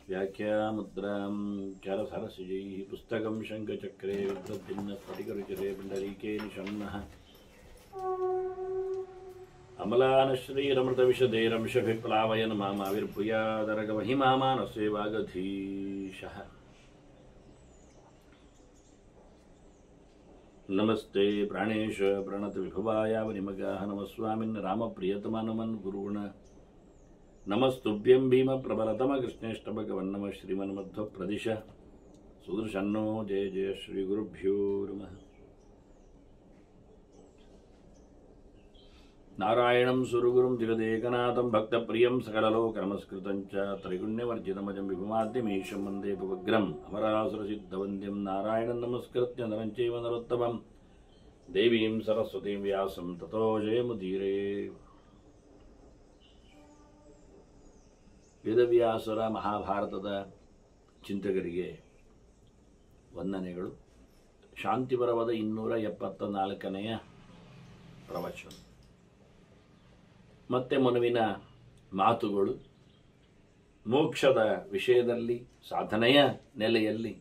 व्याख्यामुद्रां चरसरसिजैः पुस्तकं शङ्खचक्रे विद्वद्भिन्नस्फटिकरुचिरे पुण्डरीके निषण्णः अमलानश्रीरमृतविशदैरंशभिप्लावयन् मामाविर्भूयादरगमहिमामानसेवागधीशः नमस्ते प्राणेश प्रणतविभवायावनिमगाः नमस्वामिन् रामप्रियतमानमन् गुरुगुण नमस्तुभ्यं भीमप्रबलतमकृष्णेष्टभगवन् नमः श्रीमन्मध्वप्रदिश सुदर्शन्नो जय जय श्रीगुरुभ्यो नमः। नारायणं सुरगुरुं जगदेकनाथं भक्तप्रियं सकललोकनमस्कृतं च त्रैगुण्यवर्जितमजं विभुमाद्यमीशं वन्दे भवग्रम् अमरासुरसिद्धवन्द्यं नारायणं नमस्कृत्य नरं चैव नरोत्तमं देवीं सरस्वतीं व्यासं ततो जयमुदीरे। ವೇದವ್ಯಾಸರ ಮಹಾಭಾರತದ ಚಿಂತಕರಿಗೆ ವಂದನೆಗಳು. ಶಾಂತಿಪರ್ವದ 274ನೆಯ ಪ್ರವಚನ ಮತ್ತೆ ಮನುವಿನ ಮಾತುಗಳು. ಮೋಕ್ಷದ ವಿಷಯದಲ್ಲಿ ಸಾಧನೆಯ ನೆಲೆಯಲ್ಲಿ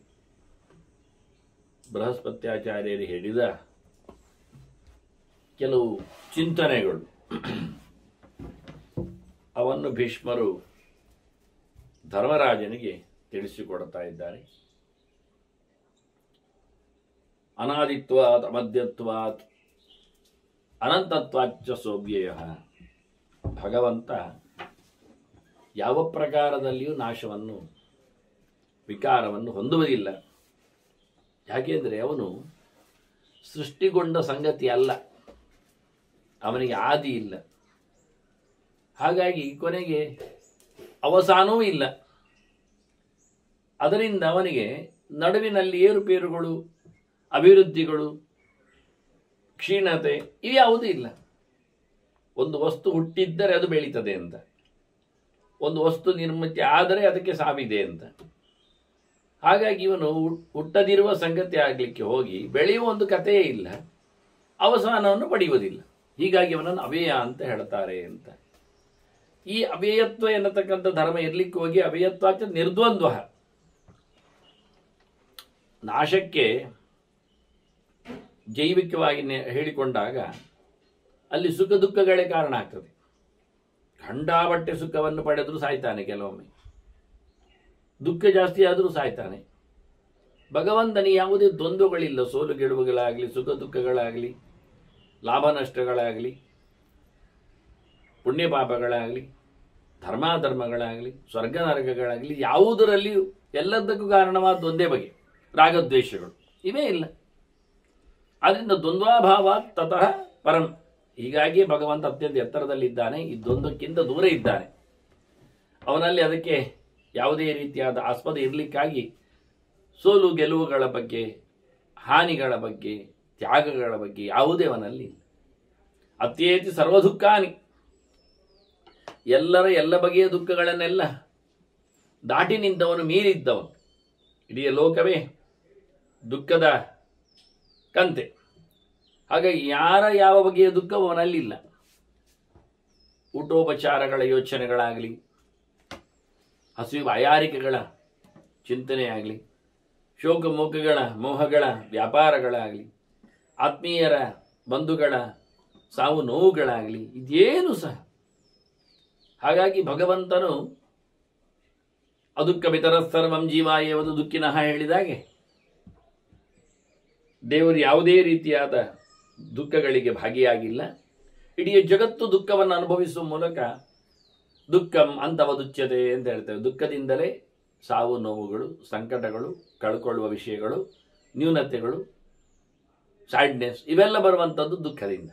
ಬೃಹಸ್ಪತ್ಯಾಚಾರ್ಯರು ಹೇಳಿದ ಕೆಲವು ಚಿಂತನೆಗಳು ಅವನ್ನು ಭೀಷ್ಮರು ಧರ್ಮರಾಜನಿಗೆ ತಿಳಿಸಿಕೊಡ್ತಾ ಇದ್ದಾರೆ. ಅನಾದಿತ್ವಾತ್ ಅಮದ್ಯತ್ವಾತ್ ಅನಂತತ್ವಾಚ್ಚ ಸೋವ್ಯಯ. ಭಗವಂತ ಯಾವ ಪ್ರಕಾರದಲ್ಲಿಯೂ ನಾಶವನ್ನು ವಿಕಾರವನ್ನು ಹೊಂದುವುದಿಲ್ಲ. ಯಾಕೆಂದರೆ ಅವನು ಸೃಷ್ಟಿಗೊಂಡ ಸಂಗತಿ ಅಲ್ಲ, ಅವನಿಗೆ ಆದಿ ಇಲ್ಲ, ಹಾಗಾಗಿ ಕೊನೆಗೆ ಅವಸಾನವೂ ಇಲ್ಲ. ಅದರಿಂದ ಅವನಿಗೆ ನಡುವಿನಲ್ಲಿ ಏರುಪೇರುಗಳು, ಅಭಿವೃದ್ಧಿಗಳು, ಕ್ಷೀಣತೆ ಇವ್ಯಾವುದೂ ಇಲ್ಲ. ಒಂದು ವಸ್ತು ಹುಟ್ಟಿದ್ದರೆ ಅದು ಬೆಳೀತದೆ ಅಂತ, ಒಂದು ವಸ್ತು ನಿರ್ಮಿತಿ ಆದರೆ ಅದಕ್ಕೆ ಸಾವಿದೆ ಅಂತ. ಹಾಗಾಗಿ ಇವನು ಹುಟ್ಟದಿರುವ ಸಂಗತಿ ಆಗಲಿಕ್ಕೆ ಹೋಗಿ ಬೆಳೆಯುವ ಒಂದು ಕಥೆಯೇ ಇಲ್ಲ, ಅವಸಾನವನ್ನು ಪಡೆಯುವುದಿಲ್ಲ. ಹೀಗಾಗಿ ಅವನನ್ನು ಅವ್ಯಯ ಅಂತ ಹೇಳ್ತಾರೆ ಅಂತ. ಈ ಅವ್ಯಯತ್ವ ಎನ್ನತಕ್ಕಂಥ ಧರ್ಮ ಇರಲಿಕ್ಕೆ ಹೋಗಿ ಅವ್ಯಯತ್ವಾಚ ನಿರ್ದ್ವಂದ್ವ. ನಾಶಕ್ಕೆ ಜೈವಿಕವಾಗಿ ಹೇಳಿಕೊಂಡಾಗ ಅಲ್ಲಿ ಸುಖ ದುಃಖಗಳೇ ಕಾರಣ ಆಗ್ತದೆ. ಖಂಡಾಬಟ್ಟೆ ಸುಖವನ್ನು ಪಡೆದರೂ ಸಾಯ್ತಾನೆ, ಕೆಲವೊಮ್ಮೆ ದುಃಖ ಜಾಸ್ತಿ ಆದರೂ ಸಾಯ್ತಾನೆ. ಭಗವಂತನಿಗೆ ಯಾವುದೇ ದ್ವಂದ್ವಗಳಿಲ್ಲ. ಸೋಲು ಗೆಲುವುಗಳಾಗಲಿ, ಸುಖ ದುಃಖಗಳಾಗಲಿ, ಲಾಭ ನಷ್ಟಗಳಾಗಲಿ, ಪುಣ್ಯ ಪಾಪಗಳಾಗಲಿ, ಧರ್ಮಾಧರ್ಮಗಳಾಗಲಿ, ಸ್ವರ್ಗ ನರಕಗಳಾಗಲಿ, ಯಾವುದರಲ್ಲಿಯೂ ಎಲ್ಲದಕ್ಕೂ ಕಾರಣವಾದ ಒಂದೇ ಬಗೆ ರಾಗದ್ವೇಷಗಳು ಇವೇ ಇಲ್ಲ. ಆದ್ದರಿಂದ ದ್ವಂದ್ವಾಭಾವ ತತಃ ಪರಂ. ಹೀಗಾಗಿ ಭಗವಂತ ಅತ್ಯಂತ ಎತ್ತರದಲ್ಲಿದ್ದಾನೆ, ಈ ದ್ವಂದ್ವಕ್ಕಿಂತ ದೂರ ಇದ್ದಾನೆ. ಅವನಲ್ಲಿ ಅದಕ್ಕೆ ಯಾವುದೇ ರೀತಿಯಾದ ಆಸ್ಪದ ಇರಲಿಕ್ಕಾಗಿ ಸೋಲು ಗೆಲುವುಗಳ ಬಗ್ಗೆ, ಹಾನಿಗಳ ಬಗ್ಗೆ, ತ್ಯಾಗಗಳ ಬಗ್ಗೆ ಯಾವುದೇ ಅವನಲ್ಲಿ ಇಲ್ಲ. ಅತ್ಯೇತಿ ಸರ್ವದುಃಖಾನಿ. ಎಲ್ಲ ಬಗೆಯ ದುಃಖಗಳನ್ನೆಲ್ಲ ದಾಟಿ ನಿಂತವನು, ಮೀರಿದ್ದವನು. ಇಡೀ ಲೋಕವೇ ದುಃಖದ ಕಂತೆ. ಹಾಗಾಗಿ ಯಾವ ಬಗೆಯ ದುಃಖವೂ ಅವನಲ್ಲಿಲ್ಲ. ಊಟೋಪಚಾರಗಳ ಯೋಚನೆಗಳಾಗಲಿ, ಹಸಿವು ಅಯಾರಿಕೆಗಳ ಚಿಂತನೆಯಾಗಲಿ, ಶೋಕಮೋಕಗಳ ಮೋಹಗಳ ವ್ಯಾಪಾರಗಳಾಗಲಿ, ಆತ್ಮೀಯರ ಬಂಧುಗಳ ಸಾವು ನೋವುಗಳಾಗಲಿ, ಇದೇನು ಸಹ. ಹಾಗಾಗಿ ಭಗವಂತನು ಅದುಃಖ ಮಿತರ ಸರ್ವಂ ಜೀವಾಯವುದು ದುಃಖಿನಃ ಹೇಳಿದಾಗೆ ದೇವರು ಯಾವುದೇ ರೀತಿಯಾದ ದುಃಖಗಳಿಗೆ ಭಾಗಿಯಾಗಿಲ್ಲ. ಇಡೀ ಜಗತ್ತು ದುಃಖವನ್ನು ಅನುಭವಿಸುವ ಮೂಲಕ ದುಃಖಂ ಅಂತವದುಚ್ಯತೆ ಅಂತ ಹೇಳ್ತೇವೆ. ದುಃಖದಿಂದಲೇ ಸಾವು ನೋವುಗಳು, ಸಂಕಟಗಳು, ಕಳ್ಕೊಳ್ಳುವ ವಿಷಯಗಳು, ನ್ಯೂನತೆಗಳು, ಸ್ಯಾಡ್ನೆಸ್ ಇವೆಲ್ಲ ಬರುವಂಥದ್ದು ದುಃಖದಿಂದ.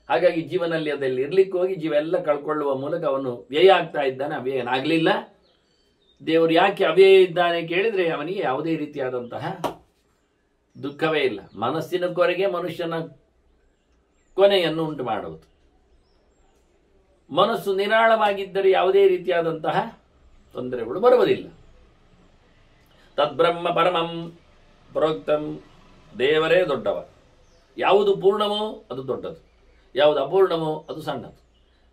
ಹಾಗಾಗಿ ಜೀವನಲ್ಲಿ ಅದರಲ್ಲಿ ಇರ್ಲಿಕ್ಕೆ ಹೋಗಿ ಜೀವ ಎಲ್ಲ ಕಳ್ಕೊಳ್ಳುವ ಮೂಲಕ ಅವನು ವ್ಯಯ ಆಗ್ತಾ ಇದ್ದಾನೆ, ಅವ್ಯಯನಾಗಲಿಲ್ಲ. ದೇವರು ಯಾಕೆ ಅವ್ಯಯ ಇದ್ದಾನೆ ಕೇಳಿದರೆ ಅವನಿಗೆ ಯಾವುದೇ ರೀತಿಯಾದಂತಹ ದುಃಖವೇ ಇಲ್ಲ. ಮನಸ್ಸಿನ ಕೊರೆಗೆ ಮನುಷ್ಯನ ಕೊನೆಯನ್ನು ಉಂಟು ಮಾಡುವುದು. ಮನಸ್ಸು ನಿರಾಳವಾಗಿದ್ದರೆ ಯಾವುದೇ ರೀತಿಯಾದಂತಹ ತೊಂದರೆಗಳು ಬರುವುದಿಲ್ಲ. ತದ್ಬ್ರಹ್ಮ ಪರಮಂ ಪ್ರೋಕ್ತಂ. ದೇವರೇ ದೊಡ್ಡವ. ಯಾವುದು ಪೂರ್ಣವೋ ಅದು ದೊಡ್ಡದು, ಯಾವುದು ಅಪೂರ್ಣವೋ ಅದು ಸಣ್ಣದು.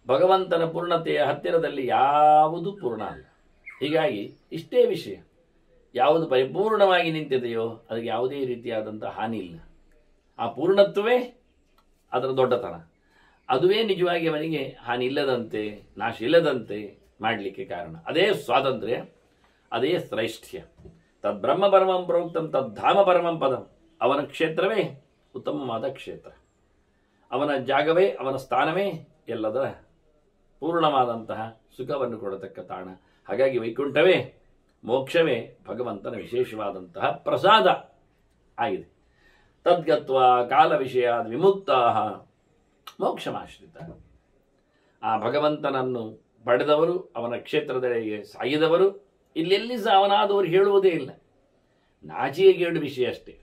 ಭಗವಂತನ ಪೂರ್ಣತೆಯ ಹತ್ತಿರದಲ್ಲಿ ಯಾವುದು ಪೂರ್ಣ ಅಲ್ಲ. ಹೀಗಾಗಿ ಇಷ್ಟೇ ವಿಷಯ. ಯಾವುದು ಪರಿಪೂರ್ಣವಾಗಿ ನಿಂತಿದೆಯೋ ಅದಕ್ಕೆ ಯಾವುದೇ ರೀತಿಯಾದಂಥ ಹಾನಿ ಇಲ್ಲ. ಆ ಪೂರ್ಣತ್ವವೇ ಅದರ ದೊಡ್ಡತನ. ಅದುವೇ ನಿಜವಾಗಿ ಅವನಿಗೆ ಹಾನಿ ಇಲ್ಲದಂತೆ, ನಾಶ ಇಲ್ಲದಂತೆ ಮಾಡಲಿಕ್ಕೆ ಕಾರಣ. ಅದೇ ಸ್ವಾತಂತ್ರ್ಯ, ಅದೇ ಶ್ರೈಷ್ಠ್ಯ. ತದ್ಬ್ರಹ್ಮ ಪರಮಂ ಪ್ರೋಕ್ತಂ ತದ್ಧಾಮ ಪರಮಂ ಪದಂ. ಅವನ ಕ್ಷೇತ್ರವೇ ಉತ್ತಮವಾದ ಕ್ಷೇತ್ರ, ಅವನ ಜಾಗವೇ, ಅವನ ಸ್ಥಾನವೇ ಎಲ್ಲದರ ಪೂರ್ಣವಾದಂತಹ ಸುಖವನ್ನು ಕೊಡತಕ್ಕ ತಾಣ. ಹಾಗಾಗಿ ವೈಕುಂಠವೇ, ಮೋಕ್ಷವೇ ಭಗವಂತನ ವಿಶೇಷವಾದಂತಹ ಪ್ರಸಾದ ಆಗಿದೆ. ತದ್ಗತ್ವ ಕಾಲ ವಿಷಯ ವಿಮುಕ್ತಾ ಮೋಕ್ಷಮಾಶ್ರಿತ. ಆ ಭಗವಂತನನ್ನು ಪಡೆದವರು, ಅವನ ಕ್ಷೇತ್ರದೆಡೆಗೆ ಸಾಗಿದವರು ಇಲ್ಲೆಲ್ಲಿ ಸಹ ಅವನಾದವರು ಹೇಳುವುದೇ ಇಲ್ಲ. ನಾಚಿಕೆಗೇಡು ವಿಷಯ ಅಷ್ಟೇ.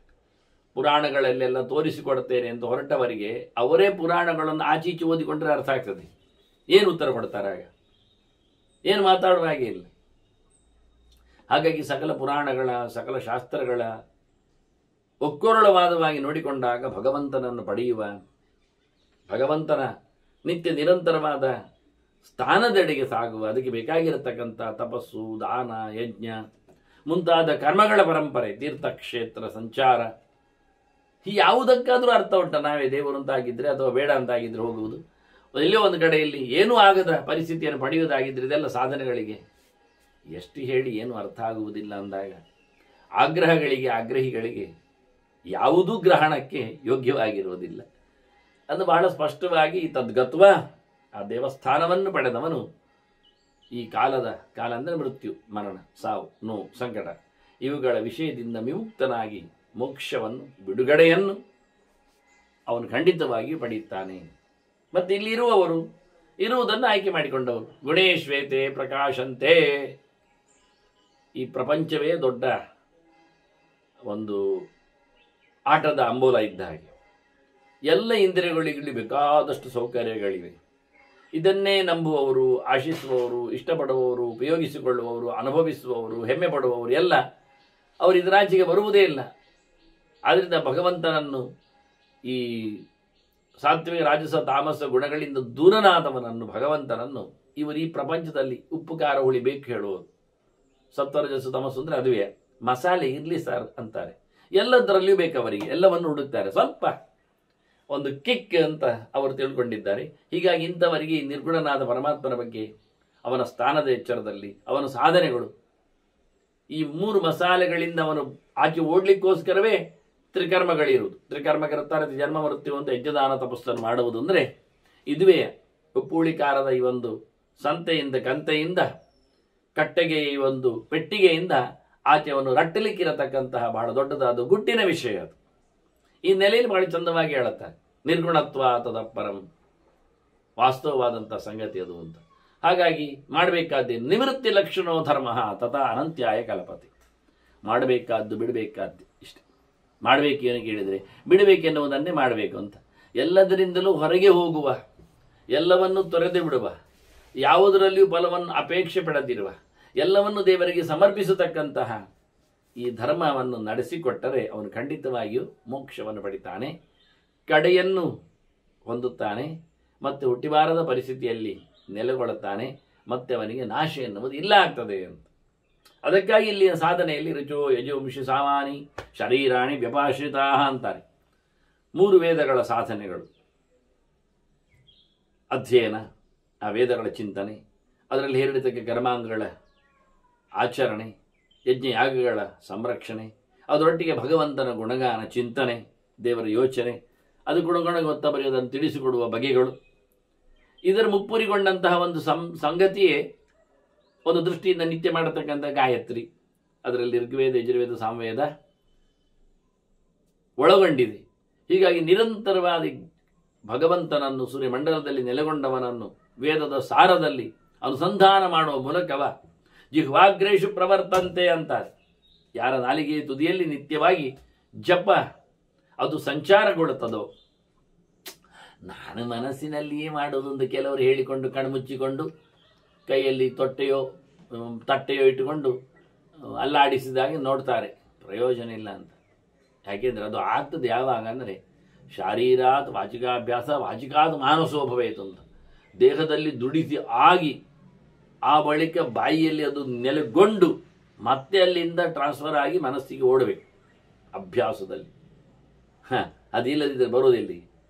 ಪುರಾಣಗಳಲ್ಲೆಲ್ಲ ತೋರಿಸಿಕೊಡ್ತೇನೆ ಅಂತ ಹೊರಟವರಿಗೆ ಅವರೇ ಪುರಾಣಗಳನ್ನು ಆಚೀಚೆ ಓದಿಕೊಂಡ್ರೆ ಅರ್ಥ ಆಗ್ತದೆ. ಏನು ಉತ್ತರ ಕೊಡ್ತಾರೆ ಆಗ? ಏನು ಮಾತಾಡುವ ಹಾಗೆ ಇಲ್ಲ. ಹಾಗಾಗಿ ಸಕಲ ಪುರಾಣಗಳ, ಸಕಲ ಶಾಸ್ತ್ರಗಳ ಒಕ್ಕೊರಳವಾದವಾಗಿ ನೋಡಿಕೊಂಡಾಗ ಭಗವಂತನನ್ನು ಪಡೆಯುವ, ಭಗವಂತನ ನಿತ್ಯ ನಿರಂತರವಾದ ಸ್ಥಾನದೆಡೆಗೆ ಸಾಗುವ, ಅದಕ್ಕೆ ಬೇಕಾಗಿರತಕ್ಕಂಥ ತಪಸ್ಸು, ದಾನ, ಯಜ್ಞ ಮುಂತಾದ ಕರ್ಮಗಳ ಪರಂಪರೆ, ತೀರ್ಥಕ್ಷೇತ್ರ ಸಂಚಾರ, ಈ ಯಾವುದಕ್ಕಾದರೂ ಅರ್ಥ ಉಂಟ? ನಾವೇ ದೇವರು ಅಂತಾಗಿದ್ದರೆ ಅಥವಾ ಬೇಡ ಅಂತಾಗಿದ್ದರೆ ಹೋಗುವುದು, ಎಲ್ಲೋ ಒಂದು ಕಡೆಯಲ್ಲಿ ಏನೂ ಆಗದ ಪರಿಸ್ಥಿತಿಯನ್ನು ಪಡೆಯುವುದಾಗಿದ್ದರೆ ಇದೆಲ್ಲ ಸಾಧನೆಗಳಿಗೆ ಎಷ್ಟು ಹೇಳಿ ಏನು ಅರ್ಥ ಆಗುವುದಿಲ್ಲ ಅಂದಾಗ ಆಗ್ರಹಿಗಳಿಗೆ ಯಾವುದೂ ಗ್ರಹಣಕ್ಕೆ ಯೋಗ್ಯವಾಗಿರುವುದಿಲ್ಲ. ಅದು ಬಹಳ ಸ್ಪಷ್ಟವಾಗಿ ತದ್ಗತ್ವ, ಆ ದೇವಸ್ಥಾನವನ್ನು ಪಡೆದವನು ಈ ಕಾಲ ಅಂದರೆ ಮೃತ್ಯು, ಮರಣ, ಸಾವು, ನೋವು, ಸಂಕಟ ಇವುಗಳ ವಿಷಯದಿಂದ ವಿಮುಕ್ತನಾಗಿ ಮೋಕ್ಷವನ್ನು, ಬಿಡುಗಡೆಯನ್ನು ಅವನು ಖಂಡಿತವಾಗಿ ಪಡೆಯುತ್ತಾನೆ. ಮತ್ತು ಇಲ್ಲಿರುವವರು ಇರುವುದನ್ನು ಆಯ್ಕೆ ಮಾಡಿಕೊಂಡವರು. ಗುಣೇಶ್ವೇತೆ ಪ್ರಕಾಶಂತೆ. ಈ ಪ್ರಪಂಚವೇ ದೊಡ್ಡ ಒಂದು ಆಟದ ಅಂಬೋಲ ಇದ್ದ ಹಾಗೆ. ಎಲ್ಲ ಇಂದ್ರಿಯಗಳಿಗೆ ಬೇಕಾದಷ್ಟು ಸೌಕರ್ಯಗಳಿವೆ. ಇದನ್ನೇ ನಂಬುವವರು, ಆಶಿಸುವವರು, ಇಷ್ಟಪಡುವವರು, ಉಪಯೋಗಿಸಿಕೊಳ್ಳುವವರು, ಅನುಭವಿಸುವವರು, ಹೆಮ್ಮೆ ಪಡುವವರು ಎಲ್ಲ ಅವರು ಇದರಾಚೆಗೆ ಬರುವುದೇ ಇಲ್ಲ. ಆದ್ದರಿಂದ ಭಗವಂತನನ್ನು, ಈ ಸಾತ್ವಿಕ ರಾಜಸ ತಾಮಸ ಗುಣಗಳಿಂದ ದೂರನಾದವನನ್ನು, ಭಗವಂತನನ್ನು ಇವರು ಈ ಪ್ರಪಂಚದಲ್ಲಿ ಉಪ್ಪು ಖಾರ ಹುಳಿ ಬೇಕು ಹೇಳುವುದು. ಸತ್ವರಜಸ್ಸು ತಮಸ್ಸು ಅಂದರೆ ಅದುವೇ, ಮಸಾಲೆ ಇರಲಿ ಸರ್ ಅಂತಾರೆ. ಎಲ್ಲದರಲ್ಲಿಯೂ ಬೇಕು ಅವರಿಗೆ, ಎಲ್ಲವನ್ನು ಹುಡುಕ್ತಾರೆ. ಸ್ವಲ್ಪ ಒಂದು ಕಿಕ್ ಅಂತ ಅವರು ತಿಳ್ಕೊಂಡಿದ್ದಾರೆ. ಹೀಗಾಗಿ ಇಂಥವರಿಗೆ ನಿರ್ಗುಣನಾದ ಪರಮಾತ್ಮನ ಬಗ್ಗೆ, ಅವನ ಸ್ಥಾನದ ಎಚ್ಚರದಲ್ಲಿ, ಅವನ ಸಾಧನೆಗಳು, ಈ 3 ಮಸಾಲೆಗಳಿಂದ ಅವನು ಆಚೆ ಓಡ್ಲಿಕ್ಕೋಸ್ಕರವೇ ತ್ರಿಕರ್ಮಗಳಿರುವುದು. ತ್ರಿಕರ್ಮಗಳಿರ್ತಾರೆ. ಜನ್ಮ ಮೃತ್ಯು ಅಂತ ಯಜ್ಞದಾನ ತಪಸ್ಸನ್ನು ಮಾಡುವುದು ಅಂದರೆ ಇದುವೇ. ಉಪ್ಪುಳಿಕಾರದ ಈ ಒಂದು ಸಂತೆಯಿಂದ, ಕಂತೆಯಿಂದ, ಕಟ್ಟೆಗೆ ಈ ಒಂದು ಪೆಟ್ಟಿಗೆಯಿಂದ ಆಚೆಯನ್ನು ರಟ್ಟಲಿಕ್ಕಿರತಕ್ಕಂತಹ ಬಹಳ ದೊಡ್ಡದಾದ ಗುಟ್ಟಿನ ವಿಷಯ ಅದು. ಈ ನೆಲೆಯಲ್ಲಿ ಬಹಳ ಚಂದವಾಗಿ ಹೇಳುತ್ತಾರೆ. ನಿರ್ಗುಣತ್ವ ತದಪರಂ, ವಾಸ್ತವವಾದಂಥ ಸಂಗತಿ ಅದು ಅಂತ. ಹಾಗಾಗಿ ಮಾಡಬೇಕಾದ್ದೇ ನಿವೃತ್ತಿ ಲಕ್ಷಣೋ ಧರ್ಮ ತಥಾ ಅನಂತ್ಯಾಯ ಕಲ್ಪತಿ. ಮಾಡಬೇಕಾದ್ದು, ಬಿಡಬೇಕಾದ್ದು ಇಷ್ಟೆ. ಮಾಡಬೇಕು ಏನು ಕೇಳಿದರೆ ಬಿಡಬೇಕೆನ್ನುವುದನ್ನೇ ಮಾಡಬೇಕು ಅಂತ. ಎಲ್ಲದರಿಂದಲೂ ಹೊರಗೆ ಹೋಗುವ, ಎಲ್ಲವನ್ನು ತೊರೆದು ಬಿಡುವ, ಯಾವುದರಲ್ಲಿಯೂ ಫಲವನ್ನು ಅಪೇಕ್ಷೆ ಪಡೆದಿರುವ, ಎಲ್ಲವನ್ನು ದೇವರಿಗೆ ಸಮರ್ಪಿಸತಕ್ಕಂತಹ ಈ ಧರ್ಮವನ್ನು ನಡೆಸಿಕೊಟ್ಟರೆ ಅವನು ಖಂಡಿತವಾಗಿಯೂ ಮೋಕ್ಷವನ್ನು ಪಡಿತಾನೆ, ಕಡೆಯನ್ನು ಹೊಂದುತ್ತಾನೆ, ಮತ್ತು ಹುಟ್ಟಿಬಾರದ ಪರಿಸ್ಥಿತಿಯಲ್ಲಿ ನೆಲೆಗೊಳ್ಳುತ್ತಾನೆ, ಮತ್ತೆ ಅವನಿಗೆ ನಾಶ ಎನ್ನುವುದು ಇಲ್ಲ ಆಗ್ತದೆ ಅಂತ. ಅದಕ್ಕಾಗಿ ಇಲ್ಲಿಯ ಸಾಧನೆಯಲ್ಲಿ ರುಚೋ ಯಜೋಂಶಿ ಸಾಮಾನಿ ಶರೀರಾಣಿ ವ್ಯಪಾಶ್ರಿತಾ ಅಂತಾರೆ. 3 ವೇದಗಳ ಸಾಧನೆಗಳು: ಅಧ್ಯಯನ, ಆ ವೇದಗಳ ಚಿಂತನೆ, ಅದರಲ್ಲಿ ಹೇಳಿರ್ತಕ್ಕ ಕರ್ಮಾಂಗಗಳ ಆಚರಣೆ, ಯಜ್ಞಯಾಗಗಳ ಸಂರಕ್ಷಣೆ, ಅದರೊಟ್ಟಿಗೆ ಭಗವಂತನ ಗುಣಗಾನ ಚಿಂತನೆ, ದೇವರ ಯೋಚನೆ, ಅದು ಗುಣಗುಣ ಗೊತ್ತ ಬರೆಯೋದನ್ನು ತಿಳಿಸಿಕೊಡುವ ಬಗೆಗಳು. ಇದರ ಮುಪ್ಪುರಿಗೊಂಡಂತಹ ಒಂದು ಸಂಗತಿಯೇ ಒಂದು ದೃಷ್ಟಿಯಿಂದ ನಿತ್ಯ ಮಾಡತಕ್ಕಂಥ ಗಾಯತ್ರಿ. ಅದರಲ್ಲಿ ಋಗ್ವೇದ, ಯಜುರ್ವೇದ, ಸಾಮವೇದ ಒಳಗೊಂಡಿದೆ. ಹೀಗಾಗಿ ನಿರಂತರವಾದ ಭಗವಂತನನ್ನು, ಸೂರ್ಯಮಂಡಲದಲ್ಲಿ ನೆಲೆಗೊಂಡವನನ್ನು ವೇದದ ಸಾರದಲ್ಲಿ ಅನುಸಂಧಾನ ಮಾಡುವ ಮೂಲಕವ ಜಿಹ್ವಾಗ್ರೇಶು ಪ್ರವರ್ತಂತೆ ಅಂತಾರೆ. ಯಾರ ನಾಲಿಗೆಯ ತುದಿಯಲ್ಲಿ ನಿತ್ಯವಾಗಿ ಜಪ ಅದು ಸಂಚಾರಗೊಳ್ಳುತ್ತದೋ, ನಾನು ಮನಸ್ಸಿನಲ್ಲಿಯೇ ಮಾಡೋದು ಅಂತ ಕೆಲವರು ಹೇಳಿಕೊಂಡು ಕಣ್ಮುಚ್ಚಿಕೊಂಡು ಕೈಯಲ್ಲಿ ತಟ್ಟೆಯೋ ಇಟ್ಟುಕೊಂಡು ಅಲ್ಲಾಡಿಸಿದಾಗೆ ನೋಡ್ತಾರೆ. ಪ್ರಯೋಜನ ಇಲ್ಲ ಅಂತ. ಯಾಕೆಂದರೆ ಅದು ಆಗ್ತದೆ ಯಾವಾಗ ಅಂದರೆ ಶಾರೀರಾತ್ ವಾಚಿಕಾಭ್ಯಾಸ, ವಾಚಿಕಾದ ಮಾನಸೋಭವೇತು ಅಂತ. ದೇಹದಲ್ಲಿ ದುಡಿಸಿ ಆಗಿ ಆ ಬಳಿಕ ಬಾಯಿಯಲ್ಲಿ ಅದು ನೆಲೆಗೊಂಡು ಮತ್ತೆ ಅಲ್ಲಿಂದ ಟ್ರಾನ್ಸ್ಫರ್ ಆಗಿ ಮನಸ್ಸಿಗೆ ಓಡಬೇಕು ಅಭ್ಯಾಸದಲ್ಲಿ. ಅದಿಲ್ಲದಿದ್ದರೆ ಬರೋದಿಲ್ಲ.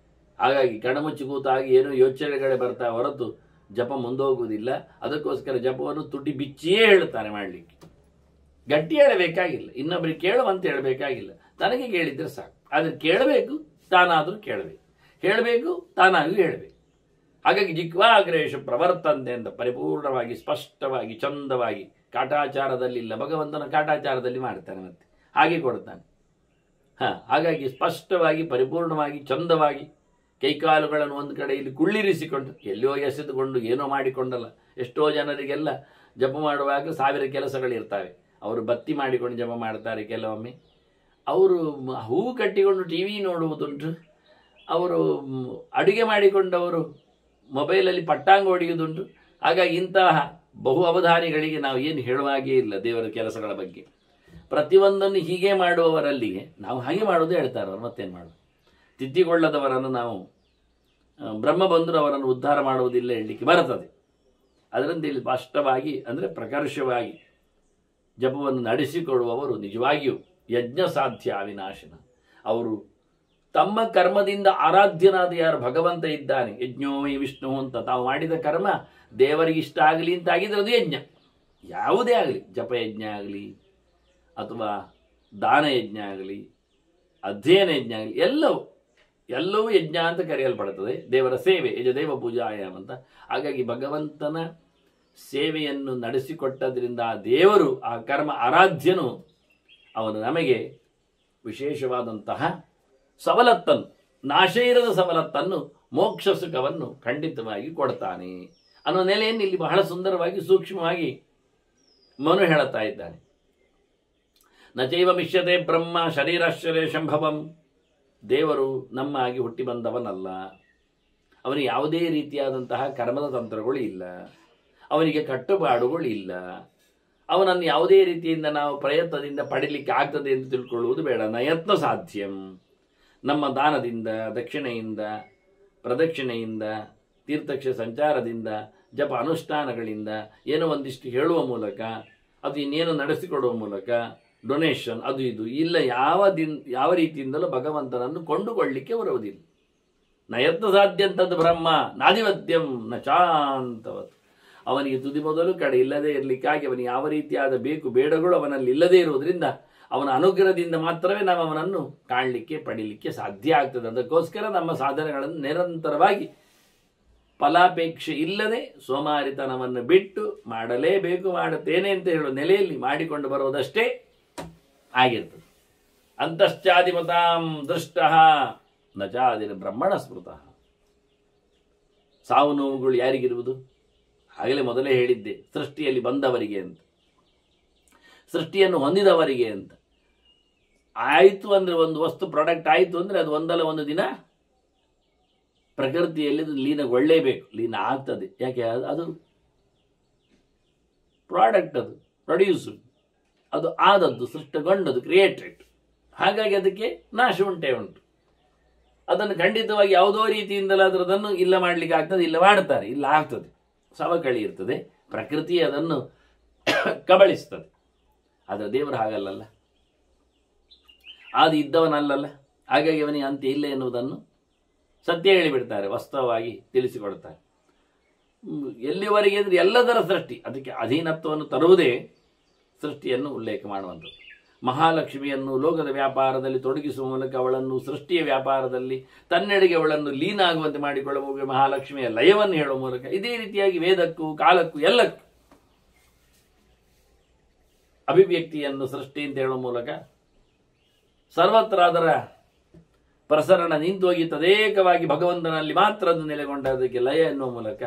ಹಾಗಾಗಿ ಕಣಮುಚ್ಚಿ ಕೂತಾಗಿ ಏನೋ ಯೋಚನೆಗಳೇ ಬರ್ತಾ ಹೊರತು ಜಪ ಮುಂದೋಗುವುದಿಲ್ಲ. ಅದಕ್ಕೋಸ್ಕರ ಜಪವನ್ನು ತುಟಿ ಬಿಚ್ಚಿಯೇ ಹೇಳ್ತಾನೆ ಮಾಡಲಿಕ್ಕೆ. ಗಟ್ಟಿ ಹೇಳಬೇಕಾಗಿಲ್ಲ, ಇನ್ನೊಬ್ಬರಿಗೆ ಕೇಳುವಂತ ಹೇಳಬೇಕಾಗಿಲ್ಲ, ತನಗೆ ಕೇಳಿದ್ರೆ ಸಾಕು. ಆದರೆ ಕೇಳಬೇಕು, ತಾನಾದರೂ ಕೇಳಬೇಕು, ಹೇಳಬೇಕು, ತಾನಾಗೂ ಹೇಳಬೇಕು. ಹಾಗಾಗಿ ಜಿಹ್ವಾಗ್ರೇಷ ಪ್ರವರ್ತಂತೆ ಅಂತ ಪರಿಪೂರ್ಣವಾಗಿ ಸ್ಪಷ್ಟವಾಗಿ ಚಂದವಾಗಿ ಕಾಟಾಚಾರದಲ್ಲಿಲ್ಲ, ಭಗವಂತನ ಕಾಟಾಚಾರದಲ್ಲಿ ಮಾಡ್ತಾನೆ, ಮತ್ತೆ ಹಾಗೆ ಕೊಡ್ತಾನೆ. ಹಾಗಾಗಿ ಸ್ಪಷ್ಟವಾಗಿ ಪರಿಪೂರ್ಣವಾಗಿ ಚಂದವಾಗಿ ಕೈಕಾಲುಗಳನ್ನು ಒಂದು ಕಡೆಯಲ್ಲಿ ಕುಳ್ಳಿರಿಸಿಕೊಂಡು, ಎಲ್ಲೋ ಎಸೆದುಕೊಂಡು ಏನೋ ಮಾಡಿಕೊಂಡಲ್ಲ. ಎಷ್ಟೋ ಜನರಿಗೆಲ್ಲ ಜಪ ಮಾಡುವಾಗ 1000 ಕೆಲಸಗಳಿರ್ತವೆ. ಅವರು ಬತ್ತಿ ಮಾಡಿಕೊಂಡು ಜಪ ಮಾಡ್ತಾರೆ. ಕೆಲವೊಮ್ಮೆ ಅವರು ಹೂವು ಕಟ್ಟಿಕೊಂಡು ಟಿ ವಿ ನೋಡುವುದುಂಟು, ಅವರು ಅಡುಗೆ ಮಾಡಿಕೊಂಡವರು ಮೊಬೈಲಲ್ಲಿ ಪಟ್ಟಾಂಗ ಹೊಡೆಯುವುದುಂಟು. ಹಾಗಾಗಿ ಇಂತಹ ಬಹು ಅವಧಾನಿಗಳಿಗೆ ನಾವು ಏನು ಹೇಳುವಾಗೇ ಇಲ್ಲ ದೇವರ ಕೆಲಸಗಳ ಬಗ್ಗೆ. ಪ್ರತಿಯೊಂದನ್ನು ಹೀಗೆ ಮಾಡುವವರಲ್ಲಿಗೆ ನಾವು ಹಾಗೆ ಮಾಡೋದು ಹೇಳ್ತಾರೆ ಅವರು, ಮತ್ತೇನು ಮಾಡೋದು. ತಿದ್ದಿಕೊಳ್ಳದವರನ್ನು ನಾವು ಬ್ರಹ್ಮ ಬಂದರೂ ಅವರನ್ನು ಉದ್ಧಾರ ಮಾಡುವುದಿಲ್ಲ ಹೇಳಲಿಕ್ಕೆ ಬರ್ತದೆ. ಅದರಿಂದ ಇಲ್ಲಿ ಸ್ಪಷ್ಟವಾಗಿ ಅಂದರೆ ಪ್ರಕರ್ಷವಾಗಿ ಜಪವನ್ನು ನಡೆಸಿಕೊಡುವವರು ನಿಜವಾಗಿಯೂ ಯಜ್ಞ ಸಾಧ್ಯ ಅವಿನಾಶನ. ಅವರು ತಮ್ಮ ಕರ್ಮದಿಂದ ಆರಾಧ್ಯನಾದ ಯಾರು ಭಗವಂತ ಇದ್ದಾನೆ, ಯಜ್ಞೋಮಿ ವಿಷ್ಣು ಅಂತ ತಾವು ಮಾಡಿದ ಕರ್ಮ ದೇವರಿಗೆ ಇಷ್ಟ ಆಗಲಿ ಅಂತ ಆಗಿದ್ರೆ ಅದು ಯಜ್ಞ. ಯಾವುದೇ ಆಗಲಿ, ಜಪಯಜ್ಞ ಆಗಲಿ ಅಥವಾ ದಾನ ಯಜ್ಞ ಆಗಲಿ ಅಧ್ಯಯನ ಯಜ್ಞ ಆಗಲಿ, ಎಲ್ಲವೂ ಯಜ್ಞ ಅಂತ ಕರೆಯಲ್ಪಡುತ್ತದೆ. ದೇವರ ಸೇವೆ ಯಜದೇವ ಪೂಜಾಯಾಮ್ ಅಂತ. ಹಾಗಾಗಿ ಭಗವಂತನ ಸೇವೆಯನ್ನು ನಡೆಸಿಕೊಟ್ಟದ್ರಿಂದ ಆ ದೇವರು, ಆ ಕರ್ಮ ಆರಾಧ್ಯನು, ಅವನು ನಮಗೆ ವಿಶೇಷವಾದಂತಹ ಸವಲತ್ತನ್ನು, ನಾಶ ಇರದ ಸವಲತ್ತನ್ನು, ಮೋಕ್ಷ ಸುಖವನ್ನು ಖಂಡಿತವಾಗಿ ಕೊಡ್ತಾನೆ ಅನ್ನೋ ನೆಲೆಯನ್ನು ಇಲ್ಲಿ ಬಹಳ ಸುಂದರವಾಗಿ ಸೂಕ್ಷ್ಮವಾಗಿ ಮನು ಹೇಳುತ್ತಾ ಇದ್ದಾನೆ. ನಚೈವ ಮಿಷ್ಯತೆ ಬ್ರಹ್ಮ ಶರೀರಾಶ್ಚರ್ಯ ಸಂಭವಂ. ದೇವರು ನಮ್ಮ ಆಗಿ ಹುಟ್ಟಿ ಬಂದವನಲ್ಲ. ಅವನಿಗೆ ಯಾವುದೇ ರೀತಿಯಾದಂತಹ ಕರ್ಮದ ತಂತ್ರಗಳು ಇಲ್ಲ, ಅವನಿಗೆ ಕಟ್ಟುಪಾಡುಗಳು ಇಲ್ಲ. ಅವನನ್ನು ಯಾವುದೇ ರೀತಿಯಿಂದ ನಾವು ಪ್ರಯತ್ನದಿಂದ ಪಡೀಲಿಕ್ಕೆ ಆಗ್ತದೆ ಎಂದು ತಿಳ್ಕೊಳ್ಳುವುದು ಬೇಡ. ನಯತ್ನ ಸಾಧ್ಯಂ. ನಮ್ಮ ದಾನದಿಂದ, ದಕ್ಷಿಣೆಯಿಂದ, ಪ್ರದಕ್ಷಿಣೆಯಿಂದ, ತೀರ್ಥಕ್ಷ ಸಂಚಾರದಿಂದ, ಜಪ ಅನುಷ್ಠಾನಗಳಿಂದ, ಏನೋ ಒಂದಿಷ್ಟು ಹೇಳುವ ಮೂಲಕ, ಅದು ಇನ್ನೇನು ನಡೆಸಿಕೊಡುವ ಮೂಲಕ, ಡೊನೇಷನ್ ಅದು ಇದು ಇಲ್ಲ, ಯಾವ ರೀತಿಯಿಂದಲೂ ಭಗವಂತನನ್ನು ಕೊಂಡುಕೊಳ್ಳಲಿಕ್ಕೆ ಬರುವುದಿಲ್ಲ. ನಯತ್ನ ಸಾಧ್ಯ ಅಂತದ್ದು ಬ್ರಹ್ಮ ನಾದಿವದ್ಯಂ ನ ಚಾಂತವತ್. ಅವನಿಗೆ ತುದಿ ಮೊದಲು ಕಡೆ ಇಲ್ಲದೆ ಇರಲಿಕ್ಕಾಗಿ ಅವನಿಗೆ ಯಾವ ರೀತಿಯಾದ ಬೇಕು ಬೇಡಗಳು ಅವನಲ್ಲಿ ಇಲ್ಲದೇ ಇರುವುದರಿಂದ ಅವನ ಅನುಗ್ರಹದಿಂದ ಮಾತ್ರವೇ ನಾವು ಅವನನ್ನು ಕಾಣಲಿಕ್ಕೆ ಪಡೀಲಿಕ್ಕೆ ಸಾಧ್ಯ ಆಗ್ತದೆ. ಅದಕ್ಕೋಸ್ಕರ ನಮ್ಮ ಸಾಧನೆಗಳನ್ನು ನಿರಂತರವಾಗಿ ಫಲಾಪೇಕ್ಷೆ ಇಲ್ಲದೆ ಸೋಮಾರಿತನವನ್ನು ಬಿಟ್ಟು ಮಾಡಲೇಬೇಕು, ಮಾಡುತ್ತೇನೆ ಅಂತ ಹೇಳುವ ನೆಲೆಯಲ್ಲಿ ಮಾಡಿಕೊಂಡು ಬರುವುದಷ್ಟೇ ಆಗಿರ್ತದೆ. ಅಂತಶ್ಚಾದಿಮತಾಂ ದೃಷ್ಟಃ ನಚಾದಿನ ಬ್ರಹ್ಮಣ ಸ್ಮೃತಃ. ಸಾವು ನೋವುಗಳು ಯಾರಿಗಿರುವುದು? ಆಗಲೇ ಮೊದಲೇ ಹೇಳಿದ್ದೆ, ಸೃಷ್ಟಿಯಲ್ಲಿ ಬಂದವರಿಗೆ ಅಂತ, ಸೃಷ್ಟಿಯನ್ನು ಹೊಂದಿದವರಿಗೆ ಅಂತ. ಆಯಿತು ಅಂದರೆ ಒಂದು ವಸ್ತು ಪ್ರಾಡಕ್ಟ್ ಆಯಿತು ಅಂದರೆ ಅದು ಒಂದಲ್ಲ ಒಂದು ದಿನ ಪ್ರಕೃತಿಯಲ್ಲಿ ಲೀನಗೊಳ್ಳೇಬೇಕು, ಲೀನ ಆಗ್ತದೆ. ಯಾಕೆ? ಅದು ಪ್ರಾಡಕ್ಟ್, ಅದು ಪ್ರೊಡ್ಯೂಸ್ಡ್, ಅದು ಆದದ್ದು, ಸೃಷ್ಟಗೊಂಡದ್ದು, ಕ್ರಿಯೇಟೆಡ್. ಹಾಗಾಗಿ ಅದಕ್ಕೆ ನಾಶ ಉಂಟೇ ಉಂಟು. ಅದನ್ನು ಖಂಡಿತವಾಗಿ ಯಾವುದೋ ರೀತಿಯಿಂದಲಾದರೂ ಅದನ್ನು ಇಲ್ಲ ಮಾಡಲಿಕ್ಕೆ ಆಗ್ತದೆ, ಇಲ್ಲ ಮಾಡ್ತಾರೆ, ಇಲ್ಲ ಆಗ್ತದೆ, ಸವಕಳಿ ಇರ್ತದೆ, ಪ್ರಕೃತಿ ಅದನ್ನು ಕಬಳಿಸ್ತದೆ. ಆದರೆ ದೇವರು ಹಾಗಲ್ಲಲ್ಲ, ಆದಿ ಇದ್ದವನಲ್ಲಲ್ಲ. ಹಾಗಾಗಿ ಅವನಿಗೆ ಅಂತ್ಯ ಇಲ್ಲ ಎನ್ನುವುದನ್ನು ಸತ್ಯ ಹೇಳಿಬಿಡ್ತಾರೆ, ವಾಸ್ತವವಾಗಿ ತಿಳಿಸಿಕೊಡ್ತಾರೆ. ಎಲ್ಲಿವರೆಗೆ ಅಂದರೆ ಎಲ್ಲದರ ಸೃಷ್ಟಿ, ಅದಕ್ಕೆ ಅಧೀನತ್ವವನ್ನು ತರುವುದೇ ಸೃಷ್ಟಿಯನ್ನು ಉಲ್ಲೇಖ ಮಾಡುವಂಥದ್ದು. ಮಹಾಲಕ್ಷ್ಮಿಯನ್ನು ಲೋಕದ ವ್ಯಾಪಾರದಲ್ಲಿ ತೊಡಗಿಸುವ ಮೂಲಕ ಅವಳನ್ನು ಸೃಷ್ಟಿಯ ವ್ಯಾಪಾರದಲ್ಲಿ ತನ್ನೆಡೆಗೆ ಅವಳನ್ನು ಲೀನ ಆಗುವಂತೆ ಮಾಡಿಕೊಳ್ಳುವ ಮಹಾಲಕ್ಷ್ಮಿಯ ಲಯವನ್ನು ಹೇಳುವ ಮೂಲಕ, ಇದೇ ರೀತಿಯಾಗಿ ವೇದಕ್ಕೂ ಕಾಲಕ್ಕೂ ಎಲ್ಲಕ್ಕೂ ಅಭಿವ್ಯಕ್ತಿಯನ್ನು ಸೃಷ್ಟಿ ಅಂತ ಹೇಳುವ ಮೂಲಕ ಸರ್ವತ್ರ ಅದರ ಪ್ರಸರಣ ನಿಂತು ಹೋಗಿ ತದೇಕವಾಗಿ ಭಗವಂತನಲ್ಲಿ ಮಾತ್ರ ಅದು ನೆಲೆಗೊಂಡದಕ್ಕೆ ಲಯ ಎನ್ನುವ ಮೂಲಕ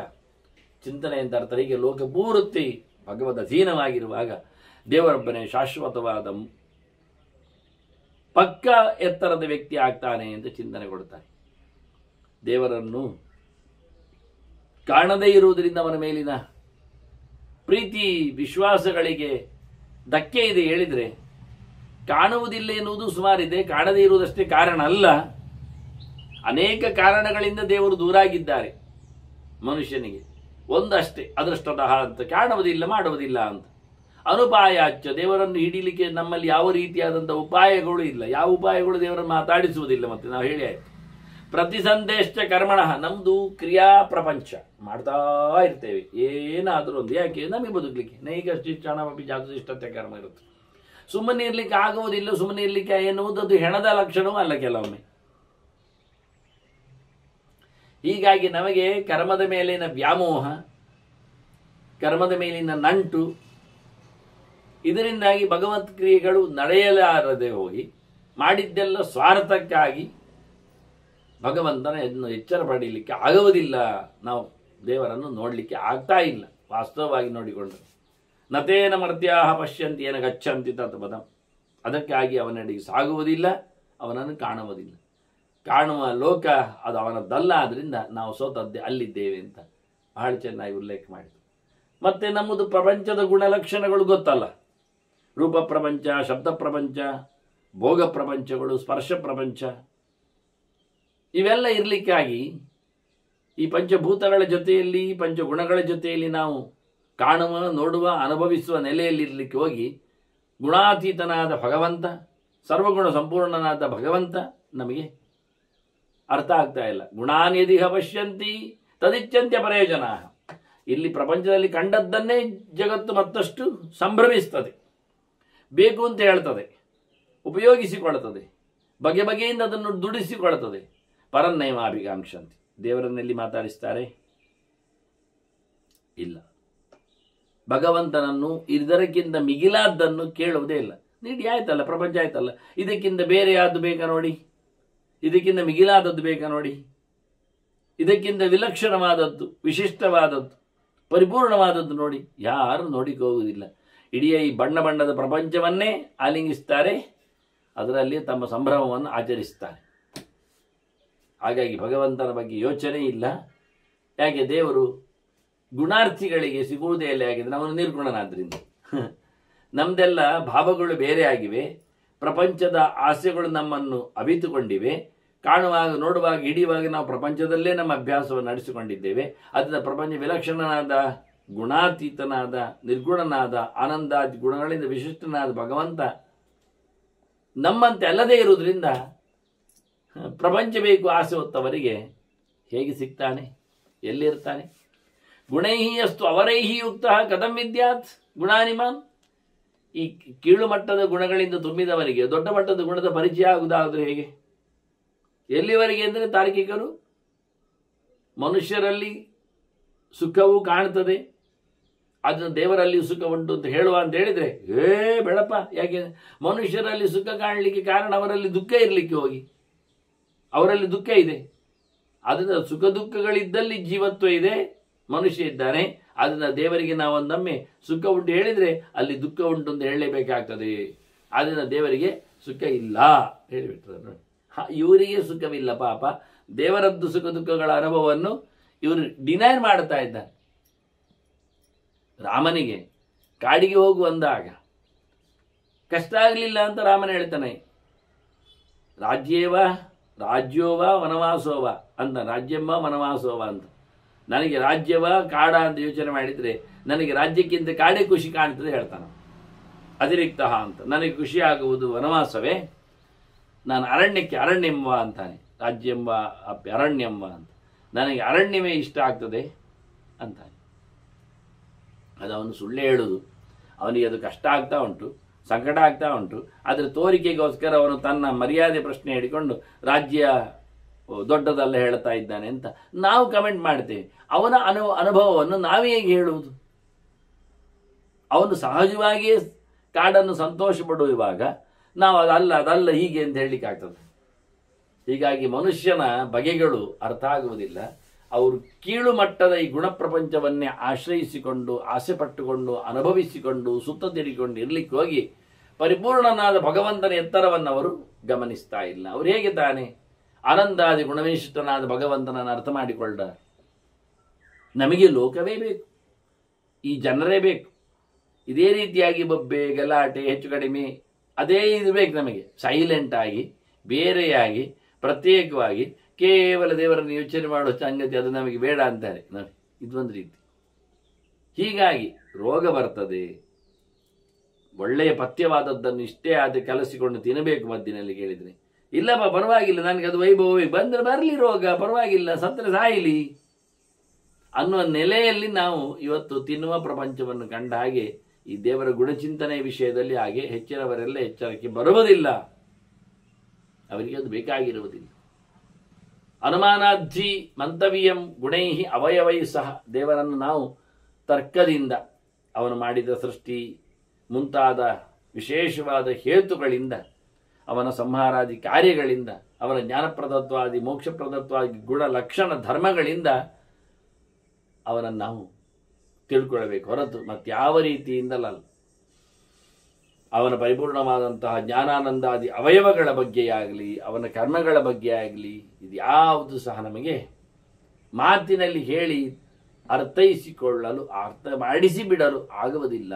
ಚಿಂತನೆ ಅಂತ ಅರ್ಥ. ಹೀಗೆ ಲೋಕ ಪೂರ್ತಿ ಭಗವದ್ ಅಧೀನವಾಗಿರುವಾಗ ದೇವರೊಬ್ಬನೇ ಶಾಶ್ವತವಾದ ಪಕ್ಕ ಎತ್ತರದ ವ್ಯಕ್ತಿ ಆಗ್ತಾನೆ ಅಂತ ಚಿಂತನೆ ಕೊಡ್ತಾನೆ. ದೇವರನ್ನು ಕಾಣದೇ ಇರುವುದರಿಂದ ಅವನ ಮೇಲಿನ ಪ್ರೀತಿ ವಿಶ್ವಾಸಗಳಿಗೆ ಧಕ್ಕೆ ಇದೆ ಹೇಳಿದರೆ, ಕಾಣುವುದಿಲ್ಲ ಎನ್ನುವುದು ಸುಮಾರಿದೆ, ಕಾಣದೇ ಇರುವುದಷ್ಟೇ ಕಾರಣ ಅಲ್ಲ. ಅನೇಕ ಕಾರಣಗಳಿಂದ ದೇವರು ದೂರಾಗಿದ್ದಾರೆ ಮನುಷ್ಯನಿಗೆ. ಒಂದಷ್ಟೇ ಅದೃಷ್ಟತಃ ಅಂತ, ಕಾಣುವುದಿಲ್ಲ ಮಾಡುವುದಿಲ್ಲ ಅಂತ. ಅನುಪಾಯಾಚ್ಯ, ದೇವರನ್ನು ಹಿಡೀಲಿಕ್ಕೆ ನಮ್ಮಲ್ಲಿ ಯಾವ ರೀತಿಯಾದಂಥ ಉಪಾಯಗಳು ಇಲ್ಲ. ಯಾವ ಉಪಾಯಗಳು ದೇವರನ್ನು ಮಾತಾಡಿಸುವುದಿಲ್ಲ. ಮತ್ತೆ ನಾವು ಹೇಳಿ ಆಯ್ತು, ಪ್ರತಿಸಂದೇಶ ಕರ್ಮಣ, ನಮ್ಮದು ಕ್ರಿಯಾ ಪ್ರಪಂಚ ಮಾಡ್ತಾ ಇರ್ತೇವೆ ಏನಾದರೂ ಒಂದು. ಯಾಕೆ? ನಮಗೆ ಬದುಕಲಿಕ್ಕೆ. ನೈಕಶ್ಚಿಷ್ಟಣಮಪಿ ಜಾತುಶಿಷ್ಟತೆ ಕರ್ಮ ಇರುತ್ತೆ. ಸುಮ್ಮನೆ ಇರ್ಲಿಕ್ಕೆ ಆಗುವುದಿಲ್ಲ. ಸುಮ್ಮನೆ ಇರ್ಲಿಕ್ಕೆ ಎನ್ನುವುದು ಅದು ಹೆಣದ ಲಕ್ಷಣವೂ ಅಲ್ಲ ಕೆಲವೊಮ್ಮೆ. ಹೀಗಾಗಿ ನಮಗೆ ಕರ್ಮದ ಮೇಲಿನ ವ್ಯಾಮೋಹ, ಕರ್ಮದ ಮೇಲಿನ ನಂಟು, ಇದರಿಂದಾಗಿ ಭಗವತ್ ಕ್ರಿಯೆಗಳು ನಡೆಯಲಾರದೆ ಹೋಗಿ ಮಾಡಿದ್ದೆಲ್ಲ ಸ್ವಾರ್ಥಕ್ಕಾಗಿ ಭಗವಂತನ ಎಚ್ಚರ ಪಡೀಲಿಕ್ಕೆ ಆಗುವುದಿಲ್ಲ. ನಾವು ದೇವರನ್ನು ನೋಡಲಿಕ್ಕೆ ಆಗ್ತಾ ಇಲ್ಲ. ವಾಸ್ತವವಾಗಿ ನೋಡಿಕೊಂಡು ನತೇನ ಮರ್ತ್ಯಾಹ ಪಶ್ಯಂತಿ ಏನ ಗಚ್ಚಂತಿ ತತ್ ಪದಂ, ಅದಕ್ಕಾಗಿ ಅವನಡಿಗೆ ಸಾಗುವುದಿಲ್ಲ, ಅವನನ್ನು ಕಾಣುವುದಿಲ್ಲ. ಕಾಣುವ ಲೋಕ ಅದು ಅವನದ್ದಲ್ಲ. ಆದ್ದರಿಂದ ನಾವು ಸ್ವತದ್ದೇ ಅಲ್ಲಿದ್ದೇವೆ ಅಂತ ಬಹಳ ಚೆನ್ನಾಗಿ ಉಲ್ಲೇಖ ಮಾಡಿತು. ಮತ್ತೆ ನಮ್ಮದು ಪ್ರಪಂಚದ ಗುಣಲಕ್ಷಣಗಳು ಗೊತ್ತಲ್ಲ. ರೂಪ ಪ್ರಪಂಚ, ಶಬ್ದ ಪ್ರಪಂಚ, ಭೋಗ ಪ್ರಪಂಚಗಳು, ಸ್ಪರ್ಶ ಪ್ರಪಂಚ, ಇವೆಲ್ಲ ಇರಲಿಕ್ಕಾಗಿ ಈ ಪಂಚಭೂತಗಳ ಜೊತೆಯಲ್ಲಿ, ಪಂಚಗುಣಗಳ ಜೊತೆಯಲ್ಲಿ ನಾವು ಕಾಣುವ, ನೋಡುವ, ಅನುಭವಿಸುವ ನೆಲೆಯಲ್ಲಿರಲಿಕ್ಕೆ ಹೋಗಿ ಗುಣಾತೀತನಾದ ಭಗವಂತ, ಸರ್ವಗುಣ ಸಂಪೂರ್ಣನಾದ ಭಗವಂತ ನಮಗೆ ಅರ್ಥ ಆಗ್ತಾ ಇಲ್ಲ. ಗುಣಾನ್ಯದಿಹ ಪಶ್ಯಂತಿ ತದಿಚ್ಛಂತ್ಯ ಪ್ರಯೋಜನ. ಇಲ್ಲಿ ಪ್ರಪಂಚದಲ್ಲಿ ಕಂಡದ್ದನ್ನೇ ಜಗತ್ತು ಮತ್ತಷ್ಟು ಸಂಭ್ರಮಿಸ್ತದೆ, ಬೇಕು ಅಂತ ಹೇಳ್ತದೆ, ಉಪಯೋಗಿಸಿಕೊಳ್ಳುತ್ತದೆ, ಬಗೆ ಬಗೆಯಿಂದ ಅದನ್ನು ದುಡಿಸಿಕೊಳ್ಳುತ್ತದೆ. ಪರನ್ನೈವಾಭಿಕಾಂಕ್ಷಂತಿ. ದೇವರನ್ನೆಲ್ಲಿ ಮಾತಾಡಿಸ್ತಾರೆ? ಇಲ್ಲ. ಭಗವಂತನನ್ನು ಇದಕ್ಕಿಂತ ಮಿಗಿಲಾದ್ದನ್ನು ಕೇಳುವುದೇ ಇಲ್ಲ. ನೀಡಿ ಆಯ್ತಲ್ಲ, ಪ್ರಪಂಚ ಆಯ್ತಲ್ಲ, ಇದಕ್ಕಿಂತ ಬೇರೆ ಯಾವುದು ಬೇಕಾ ನೋಡಿ, ಇದಕ್ಕಿಂತ ಮಿಗಿಲಾದದ್ದು ಬೇಕಾ ನೋಡಿ, ಇದಕ್ಕಿಂತ ವಿಲಕ್ಷಣವಾದದ್ದು, ವಿಶಿಷ್ಟವಾದದ್ದು, ಪರಿಪೂರ್ಣವಾದದ್ದು ನೋಡಿ. ಯಾರು ನೋಡಿಕ್ಕೆ ಹೋಗುವುದಿಲ್ಲ. ಇಡೀ ಈ ಬಣ್ಣ ಬಣ್ಣದ ಪ್ರಪಂಚವನ್ನೇ ಆಲಿಂಗಿಸ್ತಾರೆ, ಅದರಲ್ಲಿ ತಮ್ಮ ಸಂಭ್ರಮವನ್ನು ಆಚರಿಸ್ತಾರೆ. ಹಾಗಾಗಿ ಭಗವಂತನ ಬಗ್ಗೆ ಯೋಚನೆ ಇಲ್ಲ. ಯಾಕೆ? ದೇವರು ಗುಣಾರ್ಥಿಗಳಿಗೆ ಸಿಗುವುದೇ ಇಲ್ಲ. ಯಾಕೆಂದ್ರೆ ಅವನು ನಿರ್ಗುಣನಾದ್ರಿಂದ. ನಮ್ದೆಲ್ಲ ಭಾವಗಳು ಬೇರೆ ಆಗಿವೆ. ಪ್ರಪಂಚದ ಆಸೆಗಳು ನಮ್ಮನ್ನು ಅವಿತುಕೊಂಡಿವೆ. ಕಾಣುವಾಗ, ನೋಡುವಾಗ, ಹಿಡಿಯುವಾಗ ನಾವು ಪ್ರಪಂಚದಲ್ಲೇ ನಮ್ಮ ಅಭ್ಯಾಸವನ್ನು ನಡೆಸಿಕೊಂಡಿದ್ದೇವೆ. ಅದನ್ನ ಪ್ರಪಂಚ ವಿಲಕ್ಷಣನಾದ, ಗುಣಾತೀತನಾದ, ನಿರ್ಗುಣನಾದ, ಆನಂದಾದಿ ಗುಣಗಳಿಂದ ವಿಶಿಷ್ಟನಾದ ಭಗವಂತ ನಮ್ಮಂತೆ ಅಲ್ಲದೇ ಇರುವುದರಿಂದ ಪ್ರಪಂಚ ಬೇಕು ಆಸೆ ಹೊತ್ತವರಿಗೆ ಹೇಗೆ ಸಿಗ್ತಾನೆ? ಎಲ್ಲಿರ್ತಾನೆ? ಗುಣೈಹಿ ಅಸ್ತು ಅವರೈಹಿ ಯುಕ್ತ ಕಥಂ ವಿದ್ಯಾತ್ ಗುಣಾನಿಮಾನ್. ಈ ಕೀಳು ಮಟ್ಟದ ಗುಣಗಳಿಂದ ತುಂಬಿದವರಿಗೆ ದೊಡ್ಡ ಮಟ್ಟದ ಗುಣದ ಪರಿಚಯ ಆಗುವುದಾದ್ರೆ ಹೇಗೆ? ಎಲ್ಲಿವರೆಗೆ ಅಂದರೆ ತಾರ್ಕಿಕರು ಮನುಷ್ಯರಲ್ಲಿ ಸುಖವೂ ಕಾಣ್ತದೆ, ಅದನ್ನು ದೇವರಲ್ಲಿ ಸುಖ ಉಂಟು ಅಂತ ಹೇಳುವ ಅಂತ ಹೇಳಿದ್ರೆ ಬೇಡಪ್ಪ. ಯಾಕೆ? ಮನುಷ್ಯರಲ್ಲಿ ಸುಖ ಕಾಣಲಿಕ್ಕೆ ಕಾರಣ ಅವರಲ್ಲಿ ದುಃಖ ಇರಲಿಕ್ಕೆ ಹೋಗಿ, ಅವರಲ್ಲಿ ದುಃಖ ಇದೆ. ಅದನ್ನ ಸುಖ ದುಃಖಗಳಿದ್ದಲ್ಲಿ ಜೀವತ್ವ ಇದೆ, ಮನುಷ್ಯ ಇದ್ದಾನೆ. ಅದನ್ನ ದೇವರಿಗೆ ನಾವೊಂದೊಮ್ಮೆ ಸುಖ ಉಂಟು ಹೇಳಿದ್ರೆ ಅಲ್ಲಿ ದುಃಖ ಉಂಟು ಅಂತ ಹೇಳಲೇಬೇಕಾಗ್ತದೆ. ಅದನ್ನ ದೇವರಿಗೆ ಸುಖ ಇಲ್ಲ ಹೇಳಿಬಿಟ್ರೆ ನೋಡಿ. ಇವರಿಗೆ ಸುಖವಿಲ್ಲ ಪಾಪ. ದೇವರದ್ದು ಸುಖ ದುಃಖಗಳ ಅನುಭವವನ್ನು ಇವರು ಡಿನೈ ಮಾಡ್ತಾ ಇದ್ದಾರೆ. ರಾಮನಿಗೆ ಕಾಡಿಗೆ ಹೋಗು ಅಂದಾಗ ಕಷ್ಟ ಆಗಲಿಲ್ಲ ಅಂತ ರಾಮನ ಹೇಳ್ತಾನೆ. ರಾಜ್ಯೋವ ವನವಾಸೋವ ಅಂತ, ರಾಜ್ಯಂಬ ವನವಾಸೋವ ಅಂತ. ನನಗೆ ರಾಜ್ಯವ ಕಾಡ ಅಂತ ಯೋಚನೆ ಮಾಡಿದರೆ ನನಗೆ ರಾಜ್ಯಕ್ಕಿಂತ ಕಾಡೇ ಖುಷಿ ಕಾಣ್ತದೆ ಹೇಳ್ತಾನೆ. ಅತಿರಿಕ್ತ ಅಂತ, ನನಗೆ ಖುಷಿ ಆಗುವುದು ವನವಾಸವೇ, ನಾನು ಅರಣ್ಯಕ್ಕೆ ಅರಣ್ಯಂಬ ಅಂತಾನೆ. ರಾಜ್ಯಂಬ ಅರಣ್ಯಂಬ ಅಂತ, ನನಗೆ ಅರಣ್ಯವೇ ಇಷ್ಟ ಆಗ್ತದೆ ಅಂತಾನೆ. ಅದು ಅವನು ಸುಳ್ಳು ಹೇಳುವುದು. ಅವನಿಗೆ ಅದು ಕಷ್ಟ ಆಗ್ತಾ ಉಂಟು, ಸಂಕಟ ಆಗ್ತಾ ಉಂಟು. ಅದರ ತೋರಿಕೆಗೋಸ್ಕರ ಅವನು ತನ್ನ ಮರ್ಯಾದೆ ಪ್ರಶ್ನೆ ಹಿಡಿಕೊಂಡು ರಾಜ್ಯ ದೊಡ್ಡದಲ್ಲ ಹೇಳ್ತಾ ಇದ್ದಾನೆ ಅಂತ ನಾವು ಕಮೆಂಟ್ ಮಾಡ್ತೇವೆ. ಅವನ ಅನುಭವವನ್ನು ನಾವೇ ಹೇಗೆ ಹೇಳುವುದು? ಅವನು ಸಹಜವಾಗಿಯೇ ಕಾಡನ್ನು ಸಂತೋಷ ಪಡುವಾಗ ನಾವು ಅದಲ್ಲ ಹೀಗೆ ಅಂತ ಹೇಳಲಿಕ್ಕೆ ಆಗ್ತದೆ. ಹೀಗಾಗಿ ಮನುಷ್ಯನ ಬಗೆಗಳು ಅರ್ಥ ಆಗುವುದಿಲ್ಲ. ಅವರು ಕೀಳು ಮಟ್ಟದ ಈ ಗುಣ ಪ್ರಪಂಚವನ್ನೇ ಆಶ್ರಯಿಸಿಕೊಂಡು, ಆಸೆ ಪಟ್ಟುಕೊಂಡು, ಅನುಭವಿಸಿಕೊಂಡು, ಸುತ್ತ ತಿರುಗಿಕೊಂಡು ಇರ್ಲಿಕ್ಕೆ ಹೋಗಿ ಪರಿಪೂರ್ಣನಾದ ಭಗವಂತನ ಎತ್ತರವನ್ನು ಅವರು ಗಮನಿಸ್ತಾ ಇಲ್ಲ. ಅವರು ಹೇಗೆ ತಾನೆ ಆನಂದಾದಿ ಗುಣವಿಶಿಷ್ಟನಾದ ಭಗವಂತನನ್ನು ಅರ್ಥ ಮಾಡಿಕೊಳ್ಳ. ನಮಗೆ ಲೋಕವೇ ಬೇಕು, ಈ ಜನರೇ ಬೇಕು, ಇದೇ ರೀತಿಯಾಗಿ ಬೊಬ್ಬೆ ಗಲಾಟೆ ಹೆಚ್ಚು ಕಡಿಮೆ ಅದೇ ಇದು ಬೇಕು ನಮಗೆ. ಸೈಲೆಂಟ್ ಆಗಿ, ಬೇರೆಯಾಗಿ, ಪ್ರತ್ಯೇಕವಾಗಿ ಕೇವಲ ದೇವರನ್ನು ಯೋಚನೆ ಮಾಡುವ ಸಂಗತಿ ಅದು ನಮಗೆ ಬೇಡ ಅಂತಾರೆ. ಇದೊಂದು ರೀತಿ. ಹೀಗಾಗಿ ರೋಗ ಬರ್ತದೆ. ಒಳ್ಳೆಯ ಪಥ್ಯವಾದದ್ದನ್ನು ಇಷ್ಟೇ ಆದ ಕಲಸಿಕೊಂಡು ತಿನ್ನಬೇಕು ಮದ್ದಿನಲ್ಲಿ ಕೇಳಿದರೆ, ಇಲ್ಲಪ್ಪ ಪರವಾಗಿಲ್ಲ ನನಗೆ ಅದು ವೈಭವ ಬಂದರೆ ಬರಲಿ ರೋಗ ಪರವಾಗಿಲ್ಲ ಸತ್ತರೆ ಸಾಯಿಲಿ ಅನ್ನುವ ನೆಲೆಯಲ್ಲಿ ನಾವು ಇವತ್ತು ತಿನ್ನುವ ಪ್ರಪಂಚವನ್ನು ಕಂಡ ಹಾಗೆ ಈ ದೇವರ ಗುಣಚಿಂತನೆಯ ವಿಷಯದಲ್ಲಿ ಹಾಗೆ ಹೆಚ್ಚಿನವರೆಲ್ಲ ಎಚ್ಚರಕ್ಕೆ ಬರುವುದಿಲ್ಲ. ಅವರಿಗೆ ಅದು ಬೇಕಾಗಿರುವುದಿಲ್ಲ. ಅನುಮಾನಾಧಿ ಮಂತವ್ಯಂ ಗುಣೈ ಅವಯವೈ ಸಹ, ದೇವರನ್ನು ನಾವು ತರ್ಕದಿಂದ, ಅವನು ಮಾಡಿದ ಸೃಷ್ಟಿ ಮುಂತಾದ ವಿಶೇಷವಾದ ಹೇತುಗಳಿಂದ, ಅವನ ಸಂಹಾರಾದಿ ಕಾರ್ಯಗಳಿಂದ, ಅವನ ಜ್ಞಾನಪ್ರದತ್ವಾದಿ ಮೋಕ್ಷಪ್ರದತ್ವಾದಿ ಗುಣ ಲಕ್ಷಣ ಧರ್ಮಗಳಿಂದ ಅವನನ್ನು ನಾವು ತಿಳ್ಕೊಳ್ಬೇಕು ಹೊರತು ಮತ್ಯಾವ ರೀತಿಯಿಂದಲಲ್ಲ. ಅವನ ಪರಿಪೂರ್ಣವಾದಂತಹ ಜ್ಞಾನಾನಂದಾದಿ ಅವಯವಗಳ ಬಗ್ಗೆಯಾಗಲಿ, ಅವನ ಕರ್ಮಗಳ ಬಗ್ಗೆ ಆಗಲಿ, ಇದು ಯಾವುದು ಸಹ ನಮಗೆ ಮಾತಿನಲ್ಲಿ ಹೇಳಿ ಅರ್ಥೈಸಿಕೊಳ್ಳಲು, ಅರ್ಥ ಮಾಡಿಸಿ ಬಿಡಲು ಆಗುವುದಿಲ್ಲ.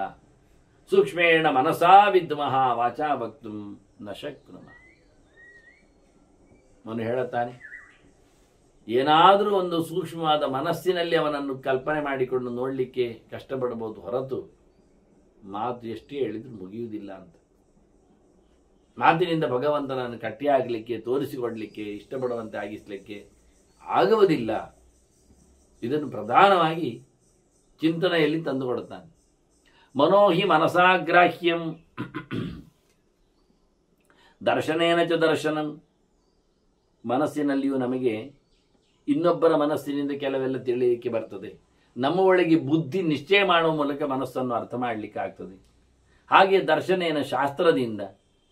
ಸೂಕ್ಷ್ಮೇಣ ಮನಸಾ ವಿದ್ಮಃ ವಾಚಾ ವಕ್ತುಂ ನ ಶಕ್ನುಮಃ. ಅವನು ಹೇಳುತ್ತಾನೆ, ಏನಾದರೂ ಒಂದು ಸೂಕ್ಷ್ಮವಾದ ಮನಸ್ಸಿನಲ್ಲಿ ಅವನನ್ನು ಕಲ್ಪನೆ ಮಾಡಿಕೊಂಡು ನೋಡಲಿಕ್ಕೆ ಕಷ್ಟಪಡಬಹುದು ಹೊರತು ಮಾತು ಎಷ್ಟೇ ಹೇಳಿದ್ರು ಮುಗಿಯುವುದಿಲ್ಲ ಅಂತ. ಮಾತಿನಿಂದ ಭಗವಂತನನ್ನು ಕಟ್ಟಿಯಾಗಲಿಕ್ಕೆ, ತೋರಿಸಿಕೊಡ್ಲಿಕ್ಕೆ, ಇಷ್ಟಪಡುವಂತೆ ಆಗಿಸಲಿಕ್ಕೆ ಆಗುವುದಿಲ್ಲ. ಇದನ್ನು ಪ್ರಧಾನವಾಗಿ ಚಿಂತನೆಯಲ್ಲಿ ತಂದುಕೊಡುತ್ತಾನೆ. ಮನೋಹಿ ಮನಸಾಗ್ರಾಹ್ಯಂ ದರ್ಶನೇನ ಚ ದರ್ಶನಂ. ಮನಸ್ಸಿನಲ್ಲಿಯೂ ನಮಗೆ ಇನ್ನೊಬ್ಬರ ಮನಸ್ಸಿನಿಂದ ಕೆಲವೆಲ್ಲ ತಿಳಿಯಲಿಕ್ಕೆ ಬರ್ತದೆ. ನಮ್ಮ ಒಳಗೆ ಬುದ್ಧಿ ನಿಶ್ಚಯ ಮಾಡುವ ಮೂಲಕ ಮನಸ್ಸನ್ನು ಅರ್ಥ ಮಾಡಲಿಕ್ಕೆ ಆಗ್ತದೆ. ಹಾಗೆ ದರ್ಶನೇನ ಶಾಸ್ತ್ರದಿಂದ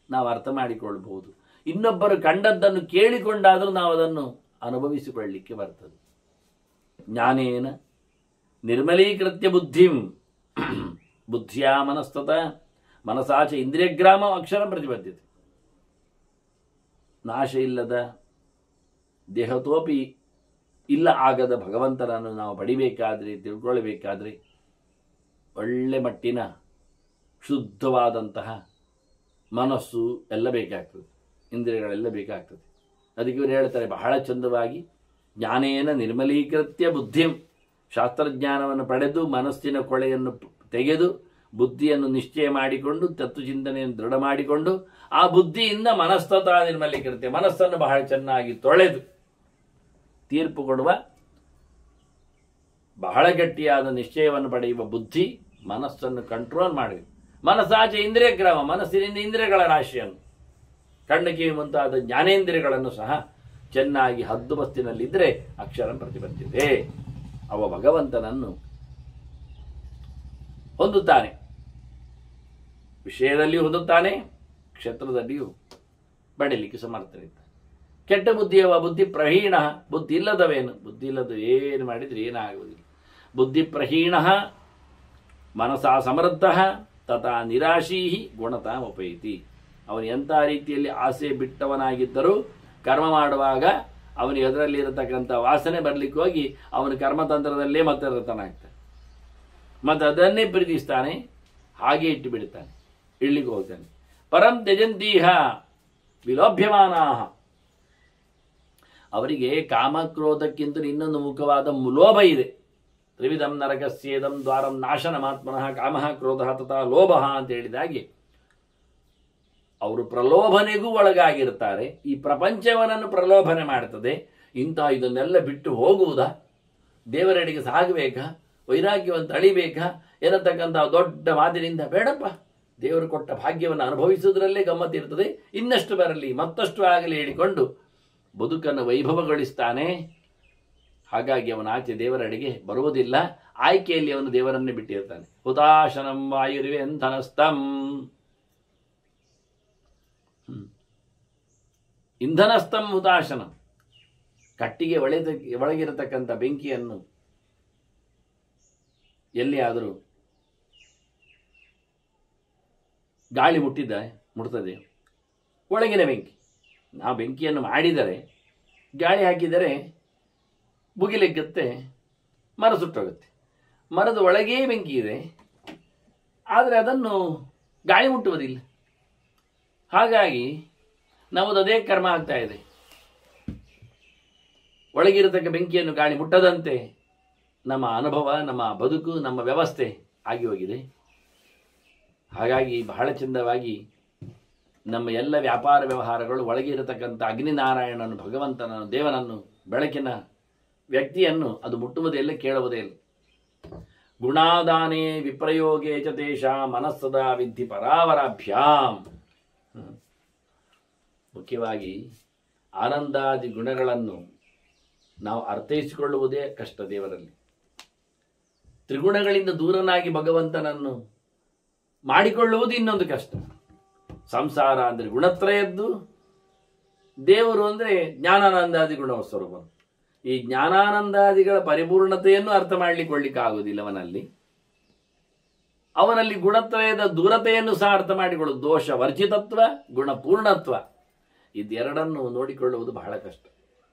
ನಾವು ಅರ್ಥ ಮಾಡಿಕೊಳ್ಳಬಹುದು. ಇನ್ನೊಬ್ಬರು ಕಂಡದ್ದನ್ನು ಕೇಳಿಕೊಂಡಾದರೂ ನಾವು ಅದನ್ನು ಅನುಭವಿಸಿಕೊಳ್ಳಲಿಕ್ಕೆ ಬರ್ತದೆ. ಜ್ಞಾನೇನ ನಿರ್ಮಲೀಕೃತ್ಯ ಬುದ್ಧಿಂ ಬುದ್ಧಿಯ ಮನಸ್ತತ ಮನಸಾಚ ಇಂದ್ರಿಯಗ್ರಾಮ ಅಕ್ಷರ ಪ್ರತಿಬದ್ಧತೆ. ನಾಶ ಇಲ್ಲದ ದೇಹತೋಪಿ ಇಲ್ಲ ಆಗದ ಭಗವಂತನನ್ನು ನಾವು ಪಡಿಬೇಕಾದ್ರೆ, ತಿಳ್ಕೊಳ್ಬೇಕಾದ್ರೆ ಒಳ್ಳೆ ಮಟ್ಟಿನ ಶುದ್ಧವಾದಂತಹ ಮನಸ್ಸು ಎಲ್ಲ ಬೇಕಾಗ್ತದೆ, ಇಂದ್ರಿಯಗಳೆಲ್ಲ ಬೇಕಾಗ್ತದೆ. ಅದಕ್ಕೆ ಇವರು ಹೇಳ್ತಾರೆ ಬಹಳ ಚಂದವಾಗಿ, ಜ್ಞಾನೇನ ನಿರ್ಮಲೀಕೃತ್ಯ ಬುದ್ಧಿಂ, ಶಾಸ್ತ್ರಜ್ಞಾನವನ್ನು ಪಡೆದು ಮನಸ್ಸಿನ ಕೊಳೆಯನ್ನು ತೆಗೆದು ಬುದ್ಧಿಯನ್ನು ನಿಶ್ಚಯ ಮಾಡಿಕೊಂಡು ತತ್ವಚಿಂತನೆಯನ್ನು ದೃಢ ಮಾಡಿಕೊಂಡು ಆ ಬುದ್ಧಿಯಿಂದ ಮನಸ್ತತ ನಿರ್ಮಲೀಕೃತ್ಯ, ಮನಸ್ಸನ್ನು ಬಹಳ ಚೆನ್ನಾಗಿ ತೊಳೆದು ತೀರ್ಪು ಕೊಡುವ ಬಹಳ ಗಟ್ಟಿಯಾದ ನಿಶ್ಚಯವನ್ನು ಪಡೆಯುವ ಬುದ್ಧಿ ಮನಸ್ಸನ್ನು ಕಂಟ್ರೋಲ್ ಮಾಡಬೇಕು. ಮನಸ್ಸಾಚೆ ಇಂದ್ರಿಯ ಗ್ರಾಮ, ಮನಸ್ಸಿನಿಂದ ಇಂದ್ರಿಯಗಳ ರಾಶಿಯನ್ನು, ಕಣ್ಣು ಕಿವಿ ಮುಂತಾದ ಜ್ಞಾನೇಂದ್ರಿಯಗಳನ್ನು ಸಹ ಚೆನ್ನಾಗಿ ಹದ್ದುಬಸ್ತಿನಲ್ಲಿದ್ದರೆ ಅಕ್ಷರ ಪ್ರತಿಬಂಧಿಸಿದೆ. ಅವ ಭಗವಂತನನ್ನು ಹೊಂದುತ್ತಾನೆ, ವಿಷಯದಲ್ಲಿಯೂ ಹೊಂದುತ್ತಾನೆ, ಕ್ಷೇತ್ರದಲ್ಲಿಯೂ ಪಡೆಯಲಿಕ್ಕೆ ಸಮರ್ಥನಿದ್ದಾನೆ. ಕೆಟ್ಟ ಬುದ್ಧಿಯವ ಬುದ್ಧಿ ಪ್ರಹೀಣ, ಬುದ್ಧಿ ಇಲ್ಲದವೇನು, ಬುದ್ಧಿ ಇಲ್ಲದ ಏನು ಮಾಡಿದರೆ ಏನಾಗುವುದಿಲ್ಲ. ಬುದ್ಧಿ ಪ್ರಹೀಣ ಮನಸಾ ಸಮೃದ್ಧ ತಥಾ ನಿರಾಶೀ ಗುಣತಾಮುಪೈತಿ. ಅವನು ಎಂಥ ರೀತಿಯಲ್ಲಿ ಆಸೆ ಬಿಟ್ಟವನಾಗಿದ್ದರೂ ಕರ್ಮ ಮಾಡುವಾಗ ಅವನಿಗೆ ಅದರಲ್ಲಿ ಇರತಕ್ಕಂಥ ವಾಸನೆ ಬರಲಿಕ್ಕೆ ಹೋಗಿ ಅವನ ಕರ್ಮತಂತ್ರದಲ್ಲೇ ಮತ್ತೆ ರತನಾಗ್ತಾನೆ, ಮತ್ತು ಅದನ್ನೇ ಪ್ರೀತಿಸ್ತಾನೆ, ಹಾಗೆ ಇಟ್ಟು ಬಿಡ್ತಾನೆ, ಇಳ್ಳಿಗೆ ಹೋಗ್ತಾನೆ. ಪರಂ ತ್ಯಜಂತೀಹ ವಿಲೋಭ್ಯಮಾನಾಹ. ಅವರಿಗೆ ಕಾಮಕ್ರೋಧಕ್ಕಿಂತ ಇನ್ನೊಂದು ಮುಖವಾದ ಲೋಭ ಇದೆ. ತ್ರಿವಿಧಂ ನರಕಸ್ಯೇದಂ ದ್ವಾರಂ ನಾಶನಮಾತ್ಮನಃ ಕಾಮಃ ಕ್ರೋಧಃ ತಥಾ ಲೋಭಃ ಅಂತ ಹೇಳಿದಾಗೆ ಅವರು ಪ್ರಲೋಭನೆಗೂ ಒಳಗಾಗಿರ್ತಾರೆ. ಈ ಪ್ರಪಂಚವನನ್ನು ಪ್ರಲೋಭನೆ ಮಾಡ್ತದೆ. ಇದನ್ನೆಲ್ಲ ಬಿಟ್ಟು ಹೋಗುವುದಾ, ದೇವರೆಡೆಗೆ ಸಾಗಬೇಕಾ, ವೈರಾಗ್ಯವನ್ನು ತಳಿಬೇಕಾ ಎನ್ನತಕ್ಕಂಥ ದೊಡ್ಡ ಮಾತಿನಿಂದ ಬೇಡಪ್ಪ, ದೇವರು ಕೊಟ್ಟ ಭಾಗ್ಯವನ್ನು ಅನುಭವಿಸುವುದರಲ್ಲೇ ಗಮ್ಮತ್ತಿರ್ತದೆ, ಇನ್ನಷ್ಟು ಬರಲಿ ಮತ್ತಷ್ಟು ಆಗಲಿ ಹೇಳಿಕೊಂಡು ಬದುಕನ್ನು ವೈಭವಗೊಳಿಸ್ತಾನೆ. ಹಾಗಾಗಿ ಅವನ ಆಚೆ ದೇವರೆಡೆಗೆ ಬರುವುದಿಲ್ಲ. ಆಯ್ಕೆಯಲ್ಲಿ ಅವನು ದೇವರನ್ನೇ ಬಿಟ್ಟಿರ್ತಾನೆ. ಹುತಾಶನಂ ವಾಯುರ್ವೆ ಇಂಧನಸ್ತಂ. ಇಂಧನಸ್ತಂ ಹುತಾಶನಂ. ಕಟ್ಟಿಗೆ ಒಳಗಿರತಕ್ಕಂಥ ಬೆಂಕಿಯನ್ನು ಎಲ್ಲಿಯಾದರೂ ಗಾಳಿ ಮುಟ್ತದೆ, ಒಳಗಿನ ಬೆಂಕಿ. ನಾವು ಬೆಂಕಿಯನ್ನು ಮಾಡಿದರೆ ಗಾಳಿ ಹಾಕಿದರೆ ಬುಗಿಲೆಕ್ಕತ್ತೆ, ಮರ ಸುಟ್ಟೋಗುತ್ತೆ. ಮರದ ಒಳಗೇ ಬೆಂಕಿ ಇದೆ, ಆದರೆ ಅದನ್ನು ಗಾಳಿ ಮುಟ್ಟುವುದಿಲ್ಲ. ಹಾಗಾಗಿ ನಮ್ಮದು ಅದೇ ಕರ್ಮ ಆಗ್ತಾ ಇದೆ. ಒಳಗಿರತಕ್ಕ ಬೆಂಕಿಯನ್ನು ಗಾಳಿ ಮುಟ್ಟದಂತೆ ನಮ್ಮ ಅನುಭವ, ನಮ್ಮ ಬದುಕು, ನಮ್ಮ ವ್ಯವಸ್ಥೆ ಆಗಿ ಹೋಗಿದೆ. ಹಾಗಾಗಿ ಬಹಳ ಚಂದವಾಗಿ ನಮ್ಮ ಎಲ್ಲ ವ್ಯಾಪಾರ ವ್ಯವಹಾರಗಳು ಒಳಗೆ ಇರತಕ್ಕಂಥ ಅಗ್ನಿನಾರಾಯಣನು, ಭಗವಂತನನ್ನು, ದೇವನನ್ನು, ಬೆಳಕಿನ ವ್ಯಕ್ತಿಯನ್ನು ಅದು ಮುಟ್ಟುವುದೇ ಇಲ್ಲ, ಕೇಳುವುದೇ ಇಲ್ಲ. ಗುಣಾದಾನೇ ವಿಪ್ರಯೋಗೇ ಚ ತೇಷಾಂ ಮನಸ್ಸದಾ ವಿದ್ಧಿ ಪರಾವರಾಭ್ಯಾಂ. ಮುಖ್ಯವಾಗಿ ಆನಂದಾದಿ ಗುಣಗಳನ್ನು ನಾವು ಅರ್ಥೈಸಿಕೊಳ್ಳುವುದೇ ಕಷ್ಟ ದೇವರಲ್ಲಿ. ತ್ರಿಗುಣಗಳಿಂದ ದೂರನಾಗಿ ಭಗವಂತನನ್ನು ಮಾಡಿಕೊಳ್ಳುವುದು ಇನ್ನೊಂದು ಕಷ್ಟ. ಸಂಸಾರ ಅಂದರೆ ಗುಣತ್ರಯದ್ದು, ದೇವರು ಅಂದರೆ ಜ್ಞಾನಾನಂದಾದಿ ಗುಣ ಸ್ವರೂಪ. ಈ ಜ್ಞಾನಾನಂದಾದಿಗಳ ಪರಿಪೂರ್ಣತೆಯನ್ನು ಅರ್ಥ ಮಾಡಿಕೊಳ್ಳಿಕ್ಕೆ ಆಗುವುದಿಲ್ಲ ಅವನಲ್ಲಿ ಗುಣತ್ರಯದ ದೂರತೆಯನ್ನು ಸಹ ಅರ್ಥ ಮಾಡಿಕೊಳ್ಳುವುದು. ದೋಷ ವರ್ಜಿತತ್ವ, ಗುಣಪೂರ್ಣತ್ವ, ಇದೆರಡನ್ನು ನೋಡಿಕೊಳ್ಳುವುದು ಬಹಳ ಕಷ್ಟ.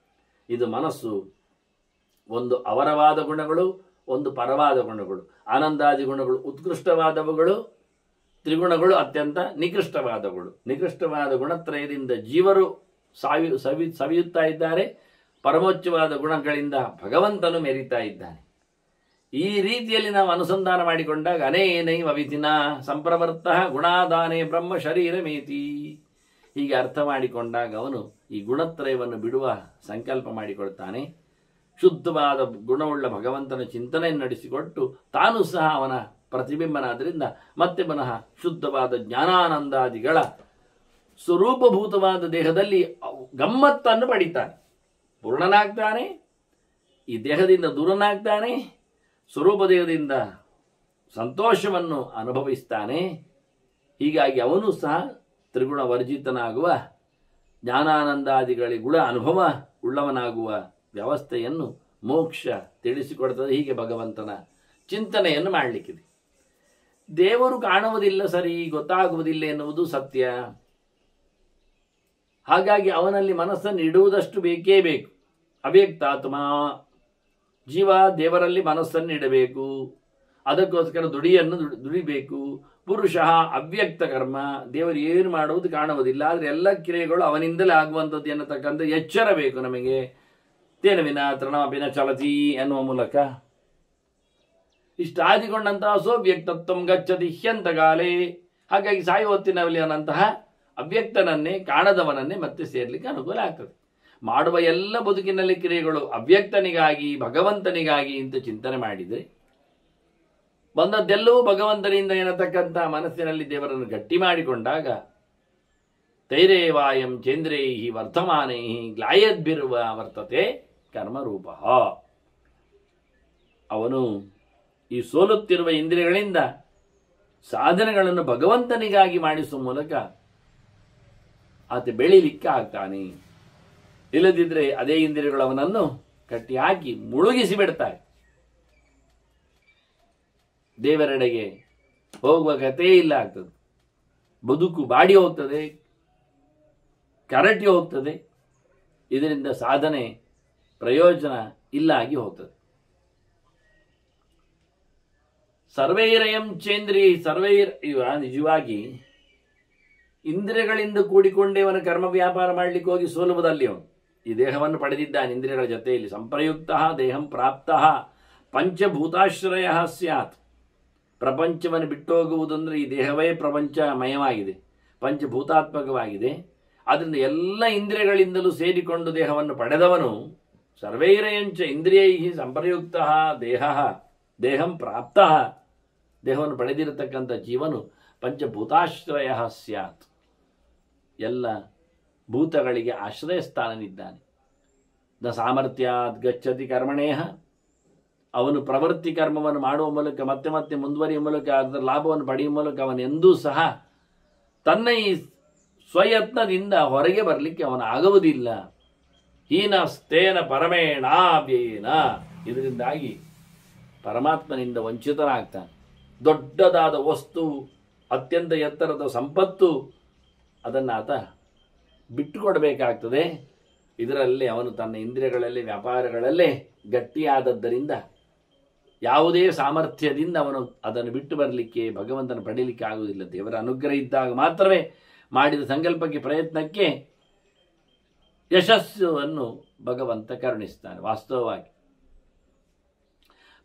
ಇದು ಮನಸ್ಸು ಒಂದು ಅವರವಾದ ಗುಣಗಳು, ಒಂದು ಪರವಾದ ಗುಣಗಳು. ಆನಂದಾದಿ ಗುಣಗಳು ಉತ್ಕೃಷ್ಟವಾದವುಗಳು, ತ್ರಿಗುಣಗಳು ಅತ್ಯಂತ ನಿಕೃಷ್ಟವಾದವುಗಳು. ನಿಕೃಷ್ಟವಾದ ಗುಣತ್ರಯದಿಂದ ಜೀವರು ಸವಿಯುತ್ತಾ ಇದ್ದಾರೆ, ಪರಮೋಚ್ಚವಾದ ಗುಣಗಳಿಂದ ಭಗವಂತನು ಮೆರೀತಾ ಇದ್ದಾನೆ. ಈ ರೀತಿಯಲ್ಲಿ ನಾವು ಅನುಸಂಧಾನ ಮಾಡಿಕೊಂಡಾಗ ಅನೇನೈವ ವಿಧಿನ ಸಂಪ್ರವರ್ತ ಗುಣಾದಾನೇ ಬ್ರಹ್ಮ ಶರೀರ ಮೇತಿ, ಹೀಗೆ ಅರ್ಥ ಮಾಡಿಕೊಂಡಾಗ ಅವನು ಈ ಗುಣತ್ರಯವನ್ನು ಬಿಡುವ ಸಂಕಲ್ಪ ಮಾಡಿಕೊಳ್ತಾನೆ. ಶುದ್ಧವಾದ ಗುಣವುಳ್ಳ ಭಗವಂತನ ಚಿಂತನೆಯನ್ನು ನಡೆಸಿಕೊಟ್ಟು ತಾನು ಸಹ ಅವನ ಪ್ರತಿಬಿಂಬನಾದ್ದರಿಂದ ಮತ್ತೆ ಪುನಃ ಶುದ್ಧವಾದ ಜ್ಞಾನಾನಂದಾದಿಗಳ ಸ್ವರೂಪಭೂತವಾದ ದೇಹದಲ್ಲಿ ಗಮ್ಮತ್ತನ್ನು ಪಡಿತಾನೆ. ಪೂರ್ಣನಾಗ್ತಾನೆ, ಈ ದೇಹದಿಂದ ದೂರನಾಗ್ತಾನೆ, ಸ್ವರೂಪ ದೇಹದಿಂದ ಸಂತೋಷವನ್ನು ಅನುಭವಿಸ್ತಾನೆ. ಹೀಗಾಗಿ ಅವನು ಸಹ ತ್ರಿಗುಣ ವರ್ಜಿತನಾಗುವ, ಜ್ಞಾನಾನಂದಾದಿಗಳ ಗುಣ ಅನುಭವ ಉಳ್ಳವನಾಗುವ ವ್ಯವಸ್ಥೆಯನ್ನು ಮೋಕ್ಷ ತಿಳಿಸಿಕೊಡ್ತದೆ. ಹೀಗೆ ಭಗವಂತನ ಚಿಂತನೆಯನ್ನು ಮಾಡಲಿಕ್ಕಿದೆ. ದೇವರು ಕಾಣುವುದಿಲ್ಲ, ಸರಿ, ಗೊತ್ತಾಗುವುದಿಲ್ಲ ಎನ್ನುವುದು ಸತ್ಯ. ಹಾಗಾಗಿ ಅವನಲ್ಲಿ ಮನಸ್ಸನ್ನು ಇಡುವುದಷ್ಟು ಬೇಕೇ ಬೇಕು. ಅವ್ಯಕ್ತಾತ್ಮ, ಜೀವ ದೇವರಲ್ಲಿ ಮನಸ್ಸನ್ನು ಇಡಬೇಕು. ಅದಕ್ಕೋಸ್ಕರ ದುಡಿಬೇಕು. ಪುರುಷ ಅವ್ಯಕ್ತ ಕರ್ಮ, ದೇವರು ಏನು ಮಾಡುವುದು ಕಾಣುವುದಿಲ್ಲ, ಆದರೆ ಎಲ್ಲ ಕ್ರಿಯೆಗಳು ಅವನಿಂದಲೇ ಆಗುವಂಥದ್ದು ಎನ್ನತಕ್ಕಂಥ ಎಚ್ಚರ ಬೇಕು ನಮಗೆ. ತೇನ ವಿನ ತೃಣಮಪಿನ ಚಲತಿ ಎನ್ನುವ ಮೂಲಕ ಇಷ್ಟಾದಿಕೊಂಡಂತಹ ಸೋವ್ಯಕ್ತತ್ವಂ ಗಚ್ಚತಿ ಹ್ಯಂತಗಾಲೇ. ಹಾಗಾಗಿ ಸಾಯುವ ಹೊತ್ತಿನಲ್ಲಿ ಅವನಂತಹ ಅವ್ಯಕ್ತನನ್ನೇ, ಕಾಣದವನನ್ನೇ ಮತ್ತೆ ಸೇರ್ಲಿಕ್ಕೆ ಅನುಕೂಲ ಆಗ್ತದೆ. ಮಾಡುವ ಎಲ್ಲ ಬದುಕಿನಲ್ಲಿ ಕ್ರಿಯೆಗಳು ಅವ್ಯಕ್ತನಿಗಾಗಿ, ಭಗವಂತನಿಗಾಗಿ ಅಂತ ಚಿಂತನೆ ಮಾಡಿದರೆ ಬಂದದ್ದೆಲ್ಲವೂ ಭಗವಂತನಿಂದ ಎನ್ನತಕ್ಕಂಥ ಮನಸ್ಸಿನಲ್ಲಿ ದೇವರನ್ನು ಗಟ್ಟಿ ಮಾಡಿಕೊಂಡಾಗ ತೈರೇವಾಯಂ ಚಂದ್ರೈಹಿ ವರ್ತಮಾನೈಹಿ ಗ್ಲಾಯದ್ಭಿರುವ ವರ್ತತೆ ಕರ್ಮರೂಪ. ಅವನು ಈ ಸೋಲುತ್ತಿರುವ ಇಂದ್ರಿಯಗಳಿಂದ ಸಾಧನೆಗಳನ್ನು ಭಗವಂತನಿಗಾಗಿ ಮಾಡಿಸುವ ಮೂಲಕ ಆತ ಬೆಳೀಲಿಕ್ಕೆ ಆಗ್ತಾನೆ. ಇಲ್ಲದಿದ್ದರೆ ಅದೇ ಇಂದ್ರಿಯಗಳು ಅವನನ್ನು ಕಟ್ಟಿ ಹಾಕಿ ಮುಳುಗಿಸಿ ಬಿಡ್ತಾರೆ. ದೇವರೆಡೆಗೆ ಹೋಗುವ ಕಥೆ ಇಲ್ಲ ಆಗ್ತದೆ. ಬದುಕು ಬಾಡಿ ಹೋಗ್ತದೆ, ಕರಟಿ ಹೋಗ್ತದೆ. ಇದರಿಂದ ಸಾಧನೆ ಪ್ರಯೋಜನ ಇಲ್ಲ ಆಗಿ ಹೋಗ್ತದೆ. ಸರ್ವೈರಯಂ ಚೇಂದ್ರಿ ನಿಜವಾಗಿ ಇಂದ್ರಿಯಗಳಿಂದ ಕೂಡಿಕೊಂಡೇ ಅವನ ಕರ್ಮ ವ್ಯಾಪಾರ ಮಾಡಲಿಕ್ಕೆ ಹೋಗಿ ಸೋಲುವುದಲ್ಲಿ ಅವನು ಈ ದೇಹವನ್ನು ಪಡೆದಿದ್ದಾನೆ. ಇಂದ್ರಿಯಗಳ ಜೊತೆಯಲ್ಲಿ ಸಂಪ್ರಯುಕ್ತ ದೇಹಂ ಪ್ರಾಪ್ತ ಪಂಚಭೂತಾಶ್ರಯ ಸ್ಯಾತ್. ಪ್ರಪಂಚವನ್ನು ಬಿಟ್ಟೋಗುವುದಂದ್ರೆ ಈ ದೇಹವೇ ಪ್ರಪಂಚಮಯವಾಗಿದೆ, ಪಂಚಭೂತಾತ್ಮಕವಾಗಿದೆ. ಆದ್ದರಿಂದ ಎಲ್ಲ ಇಂದ್ರಿಯಗಳಿಂದಲೂ ಸೇರಿಕೊಂಡು ದೇಹವನ್ನು ಪಡೆದವನು ಸರ್ವೈರಯಂಚ ಇಂದ್ರಿಯೈ ಸಂಪ್ರಯುಕ್ತ ದೇಹಂ ಪ್ರಾಪ್ತ, ದೇಹವನ್ನು ಪಡೆದಿರತಕ್ಕಂಥ ಜೀವನು ಪಂಚಭೂತಾಶ್ರಯ ಸ್ಯಾತ್, ಎಲ್ಲ ಭೂತಗಳಿಗೆ ಆಶ್ರಯ ಸ್ಥಾನನಿದ್ದಾನೆ. ನ ಸಾಮರ್ಥ್ಯಾತ್ ಗಚ್ಚತಿ ಕರ್ಮಣೇಹ, ಅವನು ಪ್ರವೃತ್ತಿ ಕರ್ಮವನ್ನು ಮಾಡುವ ಮೂಲಕ ಮತ್ತೆ ಮತ್ತೆ ಮುಂದುವರಿಯುವ ಮೂಲಕ ಅದರ ಲಾಭವನ್ನು ಪಡೆಯುವ ಮೂಲಕ ಅವನೆಂದೂ ಸಹ ತನ್ನ ಈ ಸ್ವಯತ್ನದಿಂದ ಹೊರಗೆ ಬರಲಿಕ್ಕೆ ಅವನಾಗುವುದಿಲ್ಲ. ಹೀನಸ್ತೇನ ಪರಮೇಣಾವ್ಯಯೇನ, ಇದರಿಂದಾಗಿ ಪರಮಾತ್ಮನಿಂದ ವಂಚಿತನಾಗ್ತಾನೆ. ದೊಡ್ಡದಾದ ವಸ್ತು, ಅತ್ಯಂತ ಎತ್ತರದ ಸಂಪತ್ತು, ಅದನ್ನು ಆತ ಬಿಟ್ಟುಕೊಡಬೇಕಾಗ್ತದೆ. ಇದರಲ್ಲಿ ಅವನು ತನ್ನ ಇಂದ್ರಿಯಗಳಲ್ಲಿ, ವ್ಯಾಪಾರಗಳಲ್ಲೇ ಗಟ್ಟಿಯಾದದ್ದರಿಂದ ಯಾವುದೇ ಸಾಮರ್ಥ್ಯದಿಂದ ಅವನು ಅದನ್ನು ಬಿಟ್ಟು ಬರಲಿಕ್ಕೆ, ಭಗವಂತನ ಪಡೀಲಿಕ್ಕೆ ಆಗುವುದಿಲ್ಲ. ದೇವರ ಅನುಗ್ರಹ ಇದ್ದಾಗ ಮಾತ್ರವೇ ಮಾಡಿದ ಸಂಕಲ್ಪಕ್ಕೆ, ಪ್ರಯತ್ನಕ್ಕೆ ಯಶಸ್ಸನ್ನು ಭಗವಂತ ಕರುಣಿಸ್ತಾನೆ. ವಾಸ್ತವವಾಗಿ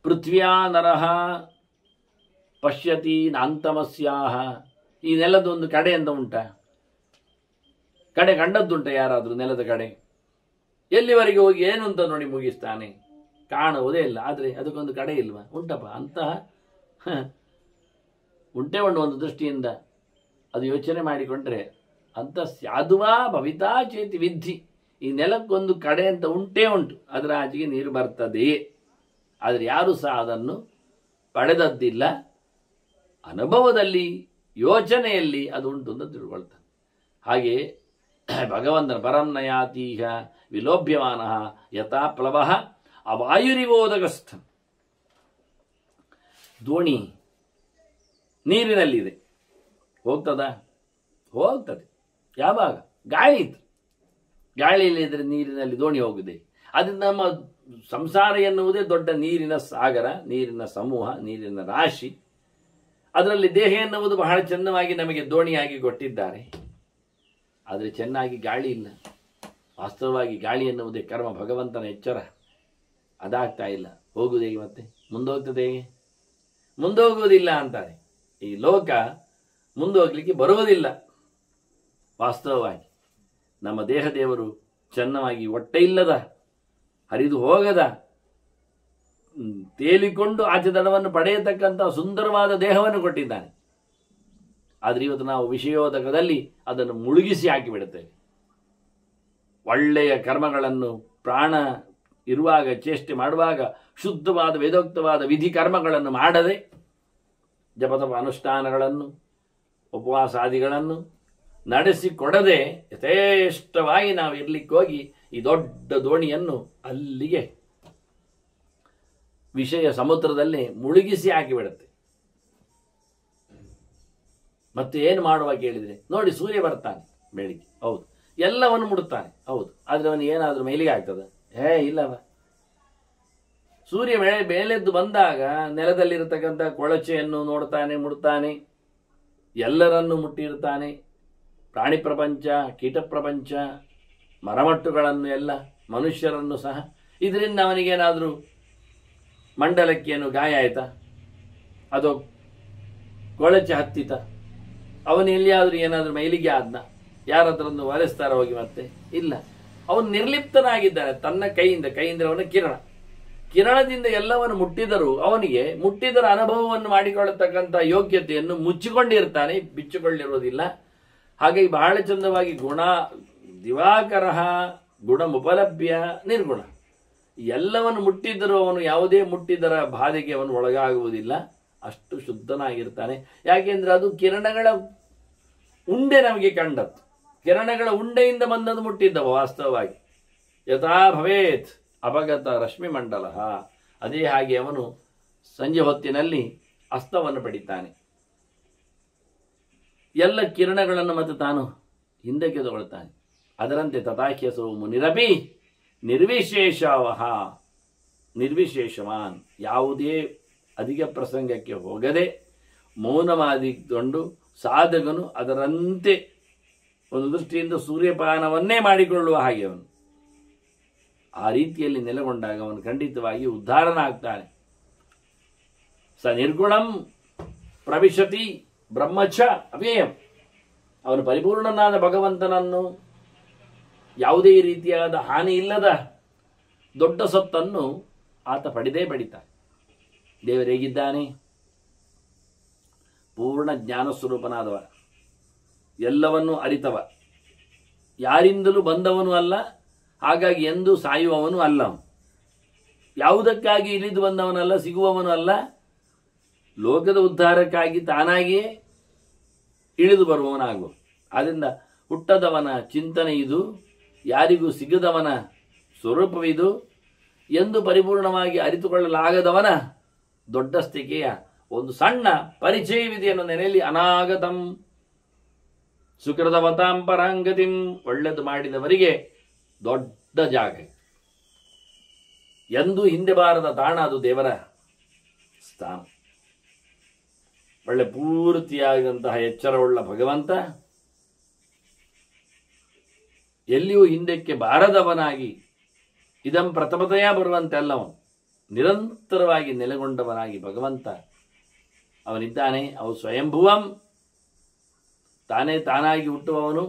ಪೃಥ್ವ್ಯಾ ನರಃ ಪಶ್ಯತಿ ನಾಂತಮಸ್ಯಾಹ. ಈ ನೆಲದೊಂದು ಕಡೆ ಅಂತ ಉಂಟ? ಕಡೆ ಕಂಡದ್ದುಂಟ ಯಾರಾದರೂ? ನೆಲದ ಕಡೆ ಎಲ್ಲಿವರೆಗೆ ಹೋಗಿ ಏನು ಅಂತ ನೋಡಿ ಮುಗಿಸ್ತಾನೆ, ಕಾಣುವುದೇ ಇಲ್ಲ. ಆದರೆ ಅದಕ್ಕೊಂದು ಕಡೆ ಇಲ್ವಾ? ಉಂಟಪ್ಪ ಅಂತಹ ಉಂಟೆ ಒಂದು ದೃಷ್ಟಿಯಿಂದ ಅದು ಯೋಚನೆ ಮಾಡಿಕೊಂಡ್ರೆ ಅಂತ ಸ್ಯಾದುವಾ ಭವಿತಾ ಚೇತಿ ವಿಧಿ. ಈ ನೆಲಕ್ಕೊಂದು ಕಡೆ ಅಂತ ಉಂಟೇ ಉಂಟು, ಅದರ ಆಚೆಗೆ ನೀರು ಬರ್ತದೆಯೇ. ಆದರೆ ಯಾರು ಸಹ ಅದನ್ನು ಪಡೆದದ್ದಿಲ್ಲ. ಅನುಭವದಲ್ಲಿ ಯೋಚನೆಯಲ್ಲಿ ಅದು ಉಂಟು ಅಂತ ತಿಳ್ಕೊಳ್ತಾನೆ. ಹಾಗೆ ಭಗವಂತನ ಪರಂನಯಾತೀಹ ವಿಲೋಭ್ಯಮಾನ ಯಥಾ ಪ್ಲವ ಅವಾಯುರಿವೋದಗಸ್ಥ. ದೋಣಿ ನೀರಿನಲ್ಲಿದೆ, ಹೋಗ್ತದ? ಹೋಗ್ತದೆ. ಯಾವಾಗ? ಗಾಳಿ ಇತ್ತು. ಗಾಳಿಯಲ್ಲಿದ್ದರೆ ನೀರಿನಲ್ಲಿ ದೋಣಿ ಹೋಗಿದೆ. ಅದರಿಂದ ನಮ್ಮ ಸಂಸಾರ ಎನ್ನುವುದೇ ದೊಡ್ಡ ನೀರಿನ ಸಾಗರ, ನೀರಿನ ಸಮೂಹ, ನೀರಿನ ರಾಶಿ. ಅದರಲ್ಲಿ ದೇಹ ಎನ್ನುವುದು ಬಹಳ ಚೆನ್ನವಾಗಿ ನಮಗೆ ದೋಣಿಯಾಗಿ ಕೊಟ್ಟಿದ್ದಾರೆ. ಆದರೆ ಚೆನ್ನಾಗಿ ಗಾಳಿ ಇಲ್ಲ. ವಾಸ್ತವವಾಗಿ ಗಾಳಿ ಎನ್ನುವುದೇ ಕರ್ಮ, ಭಗವಂತನ ಎಚ್ಚರ. ಅದಾಗ್ತಾ ಇಲ್ಲ. ಹೋಗುವುದು ಹೇಗೆ? ಮತ್ತೆ ಮುಂದೋಗ್ತದೆ ಹೇಗೆ? ಮುಂದೋಗುವುದಿಲ್ಲ ಅಂತಾರೆ. ಈ ಲೋಕ ಮುಂದೋಗ್ಲಿಕ್ಕೆ ಬರುವುದಿಲ್ಲ. ವಾಸ್ತವವಾಗಿ ನಮ್ಮ ದೇಹ ದೇವರು ಚೆನ್ನಾಗಿ ಹೊಟ್ಟೆ ಇಲ್ಲದ, ಹರಿದು ಹೋಗದ, ತೇಲಿಕೊಂಡು ಆಚೆ ದಡವನ್ನು ಪಡೆಯತಕ್ಕಂಥ ಸುಂದರವಾದ ದೇಹವನ್ನು ಕೊಟ್ಟಿದ್ದಾನೆ. ಆದರೆ ಇವತ್ತು ನಾವು ವಿಷಯೋದಕದಲ್ಲಿ ಅದನ್ನು ಮುಳುಗಿಸಿ ಹಾಕಿಬಿಡುತ್ತೇವೆ. ಒಳ್ಳೆಯ ಕರ್ಮಗಳನ್ನು ಪ್ರಾಣ ಇರುವಾಗ, ಚೇಷ್ಟೆ ಮಾಡುವಾಗ ಶುದ್ಧವಾದ ವೇದೋಕ್ತವಾದ ವಿಧಿ ಕರ್ಮಗಳನ್ನು ಮಾಡದೆ, ಜಪತಪ ಅನುಷ್ಠಾನಗಳನ್ನು, ಉಪವಾಸಾದಿಗಳನ್ನು ನಡೆಸಿಕೊಡದೆ ಯಥೇಷ್ಟವಾಗಿ ನಾವು ಇರ್ಲಿಕ್ಕೆ ಹೋಗಿ ಈ ದೊಡ್ಡ ದೋಣಿಯನ್ನು ಅಲ್ಲಿಗೆ ವಿಷಯ ಸಮುದ್ರದಲ್ಲೇ ಮುಳುಗಿಸಿ ಹಾಕಿಬಿಡುತ್ತೆ. ಮತ್ತೆ ಏನು ಮಾಡುವ ಕೇಳಿದರೆ, ನೋಡಿ ಸೂರ್ಯ ಬರ್ತಾನೆ ಬೆಳಿಗ್ಗೆ, ಹೌದು, ಎಲ್ಲವನ್ನು ಮುಡುತ್ತಾನೆ, ಹೌದು, ಆದರೆ ಅವನಿಗೆ ಏನಾದರೂ ಮೇಲಿಗೆ ಆಗ್ತದ? ಇಲ್ಲವ. ಸೂರ್ಯ ಮೇಲೆದ್ದು ಬಂದಾಗ ನೆಲದಲ್ಲಿರತಕ್ಕಂಥ ಕೊಳಚೆಯನ್ನು ನೋಡ್ತಾನೆ, ಮುಡ್ತಾನೆ, ಎಲ್ಲರನ್ನು ಮುಟ್ಟಿರ್ತಾನೆ. ಪ್ರಾಣಿ ಪ್ರಪಂಚ, ಕೀಟ ಪ್ರಪಂಚ, ಮರಮಟ್ಟುಗಳನ್ನು, ಎಲ್ಲ ಮನುಷ್ಯರನ್ನು ಸಹ. ಇದರಿಂದ ಅವನಿಗೇನಾದರೂ ಮಂಡಲಕ್ಕೇನು ಗಾಯ ಆಯ್ತಾ? ಅದು ಕೊಳಚೆ ಹತ್ತಿತ? ಅವನು ಎಲ್ಲಿಯಾದರೂ ಏನಾದರೂ ಮೈಲಿಗೆ ಆದ್ನ? ಯಾರ ಹತ್ರೊಂದು ಒರೆಸ್ತಾರ ಹೋಗಿ? ಮತ್ತೆ ಇಲ್ಲ. ಅವನು ನಿರ್ಲಿಪ್ತನಾಗಿದ್ದಾನೆ. ತನ್ನ ಕೈಯಿಂದ ಅವನ ಕಿರಣದಿಂದ ಎಲ್ಲವನ್ನು ಮುಟ್ಟಿದರೂ ಅವನಿಗೆ ಮುಟ್ಟಿದರ ಅನುಭವವನ್ನು ಮಾಡಿಕೊಳ್ಳತಕ್ಕಂಥ ಯೋಗ್ಯತೆಯನ್ನು ಮುಚ್ಚಿಕೊಂಡಿರ್ತಾನೆ, ಬಿಚ್ಚಿಕೊಳ್ಳಿರುವುದಿಲ್ಲ. ಹಾಗಾಗಿ ಬಹಳ ಚಂದವಾಗಿ ದಿವಾಕರ ಗುಣಮುಪಲಭ್ಯ ನಿರ್ಗುಣ, ಎಲ್ಲವನ್ನು ಮುಟ್ಟಿದ್ದರೂ ಅವನು ಯಾವುದೇ ಮುಟ್ಟಿದರ ಬಾಧೆಗೆ ಅವನು ಒಳಗಾಗುವುದಿಲ್ಲ. ಅಷ್ಟು ಶುದ್ಧನಾಗಿರ್ತಾನೆ. ಯಾಕೆಂದ್ರೆ ಅದು ಕಿರಣಗಳ ಉಂಡೆ ನಮಗೆ ಕಂಡದ್ದು. ಕಿರಣಗಳ ಉಂಡೆಯಿಂದ ಬಂದದ್ದು ಮುಟ್ಟಿದ್ದವ. ವಾಸ್ತವವಾಗಿ ಯಥಾ ಭವೇತ್ ಅಪಗತ ರಶ್ಮಿ ಮಂಡಲ, ಅದೇ ಹಾಗೆ ಅವನು ಸಂಜೆ ಹೊತ್ತಿನಲ್ಲಿ ಅಸ್ತವನ್ನು ಪಡಿತಾನೆ. ಎಲ್ಲ ಕಿರಣಗಳನ್ನು ಮತ್ತೆ ತಾನು ಹಿಂದಕ್ಕೆ ತಗೊಳ್ತಾನೆ. ಅದರಂತೆ ತಥಾಖ್ಯಸೋ ಮುನಿರಪಿ ನಿರ್ವಿಶೇಷವಾನ್, ಯಾವುದೇ ಅಧಿಕ ಪ್ರಸಂಗಕ್ಕೆ ಹೋಗದೆ ಮೌನವಾದಿಕೊಂಡು ಸಾಧಕನು ಅದರಂತೆ ಒಂದು ದೃಷ್ಟಿಯಿಂದ ಸೂರ್ಯಪಾನವನ್ನೇ ಮಾಡಿಕೊಳ್ಳುವ ಹಾಗೆ ಅವನು ಆ ರೀತಿಯಲ್ಲಿ ನೆಲೆಗೊಂಡಾಗ ಅವನು ಖಂಡಿತವಾಗಿ ಉದ್ಧಾರನಾಗ್ತಾನೆ. ಸ ನಿರ್ಗುಣಂ ಪ್ರವಿಶತಿ ಬ್ರಹ್ಮಚ ಅವ್ಯಯಂ, ಅವನು ಪರಿಪೂರ್ಣನಾದ ಭಗವಂತನನ್ನು ಯಾವುದೇ ರೀತಿಯಾದ ಹಾನಿ ಇಲ್ಲದ ದೊಡ್ಡ ಸೊತ್ತನ್ನು ಆತ ಪಡಿತಾನೆ. ದೇವರು ಹೇಗಿದ್ದಾನೆ? ಪೂರ್ಣ ಜ್ಞಾನ ಸ್ವರೂಪನಾದವ, ಎಲ್ಲವನ್ನೂ ಅರಿತವ, ಯಾರಿಂದಲೂ ಬಂದವನು ಅಲ್ಲ, ಹಾಗಾಗಿ ಎಂದೂ ಸಾಯುವವನು ಅಲ್ಲ. ಯಾವುದಕ್ಕಾಗಿ ಇಳಿದು ಬಂದವನಲ್ಲ, ಸಿಗುವವನು ಅಲ್ಲ, ಲೋಕದ ಉದ್ಧಾರಕ್ಕಾಗಿ ತಾನಾಗಿಯೇ ಇಳಿದು ಬರುವವನಾಗುವ. ಆದ್ದರಿಂದ ಹುಟ್ಟದವನ ಚಿಂತನೆ ಇದು, ಯಾರಿಗೂ ಸಿಗದವನ ಸ್ವರೂಪವಿದು ಎಂದು ಪರಿಪೂರ್ಣವಾಗಿ ಅರಿತುಕೊಳ್ಳಲಾಗದವನ ದೊಡ್ಡ ಸ್ಥಿತಿಯ ಒಂದು ಸಣ್ಣ ಪರಿಚಯವಿದೆ ಅನ್ನೋ ನೆಲೆಯಲ್ಲಿ ಅನಾಗತಂ ಸುಕೃತವತಾಂ ಪರಾಂಗತಿಂ, ಒಳ್ಳೆದು ಮಾಡಿದವರಿಗೆ ದೊಡ್ಡ ಜಾಗ, ಎಂದೂ ಹಿಂದೆ ಬಾರದ ತಾಣ, ಅದು ದೇವರ ಸ್ಥಾನ. ಒಳ್ಳೆ ಪೂರ್ತಿಯಾದಂತಹ ಎಚ್ಚರವುಳ್ಳ ಭಗವಂತ ಎಲ್ಲಿಯೂ ಹಿಂದಕ್ಕೆ ಬಾರದವನಾಗಿ ಇದಂ ಪ್ರಥಮತೆಯ ಬರುವಂತೆ ಅಲ್ಲವನು ನಿರಂತರವಾಗಿ ನೆಲೆಗೊಂಡವನಾಗಿ ಭಗವಂತ ಅವನಿದ್ದಾನೆ. ಅವು ಸ್ವಯಂಭುವಂ, ತಾನೇ ತಾನಾಗಿ ಹುಟ್ಟುವವನು,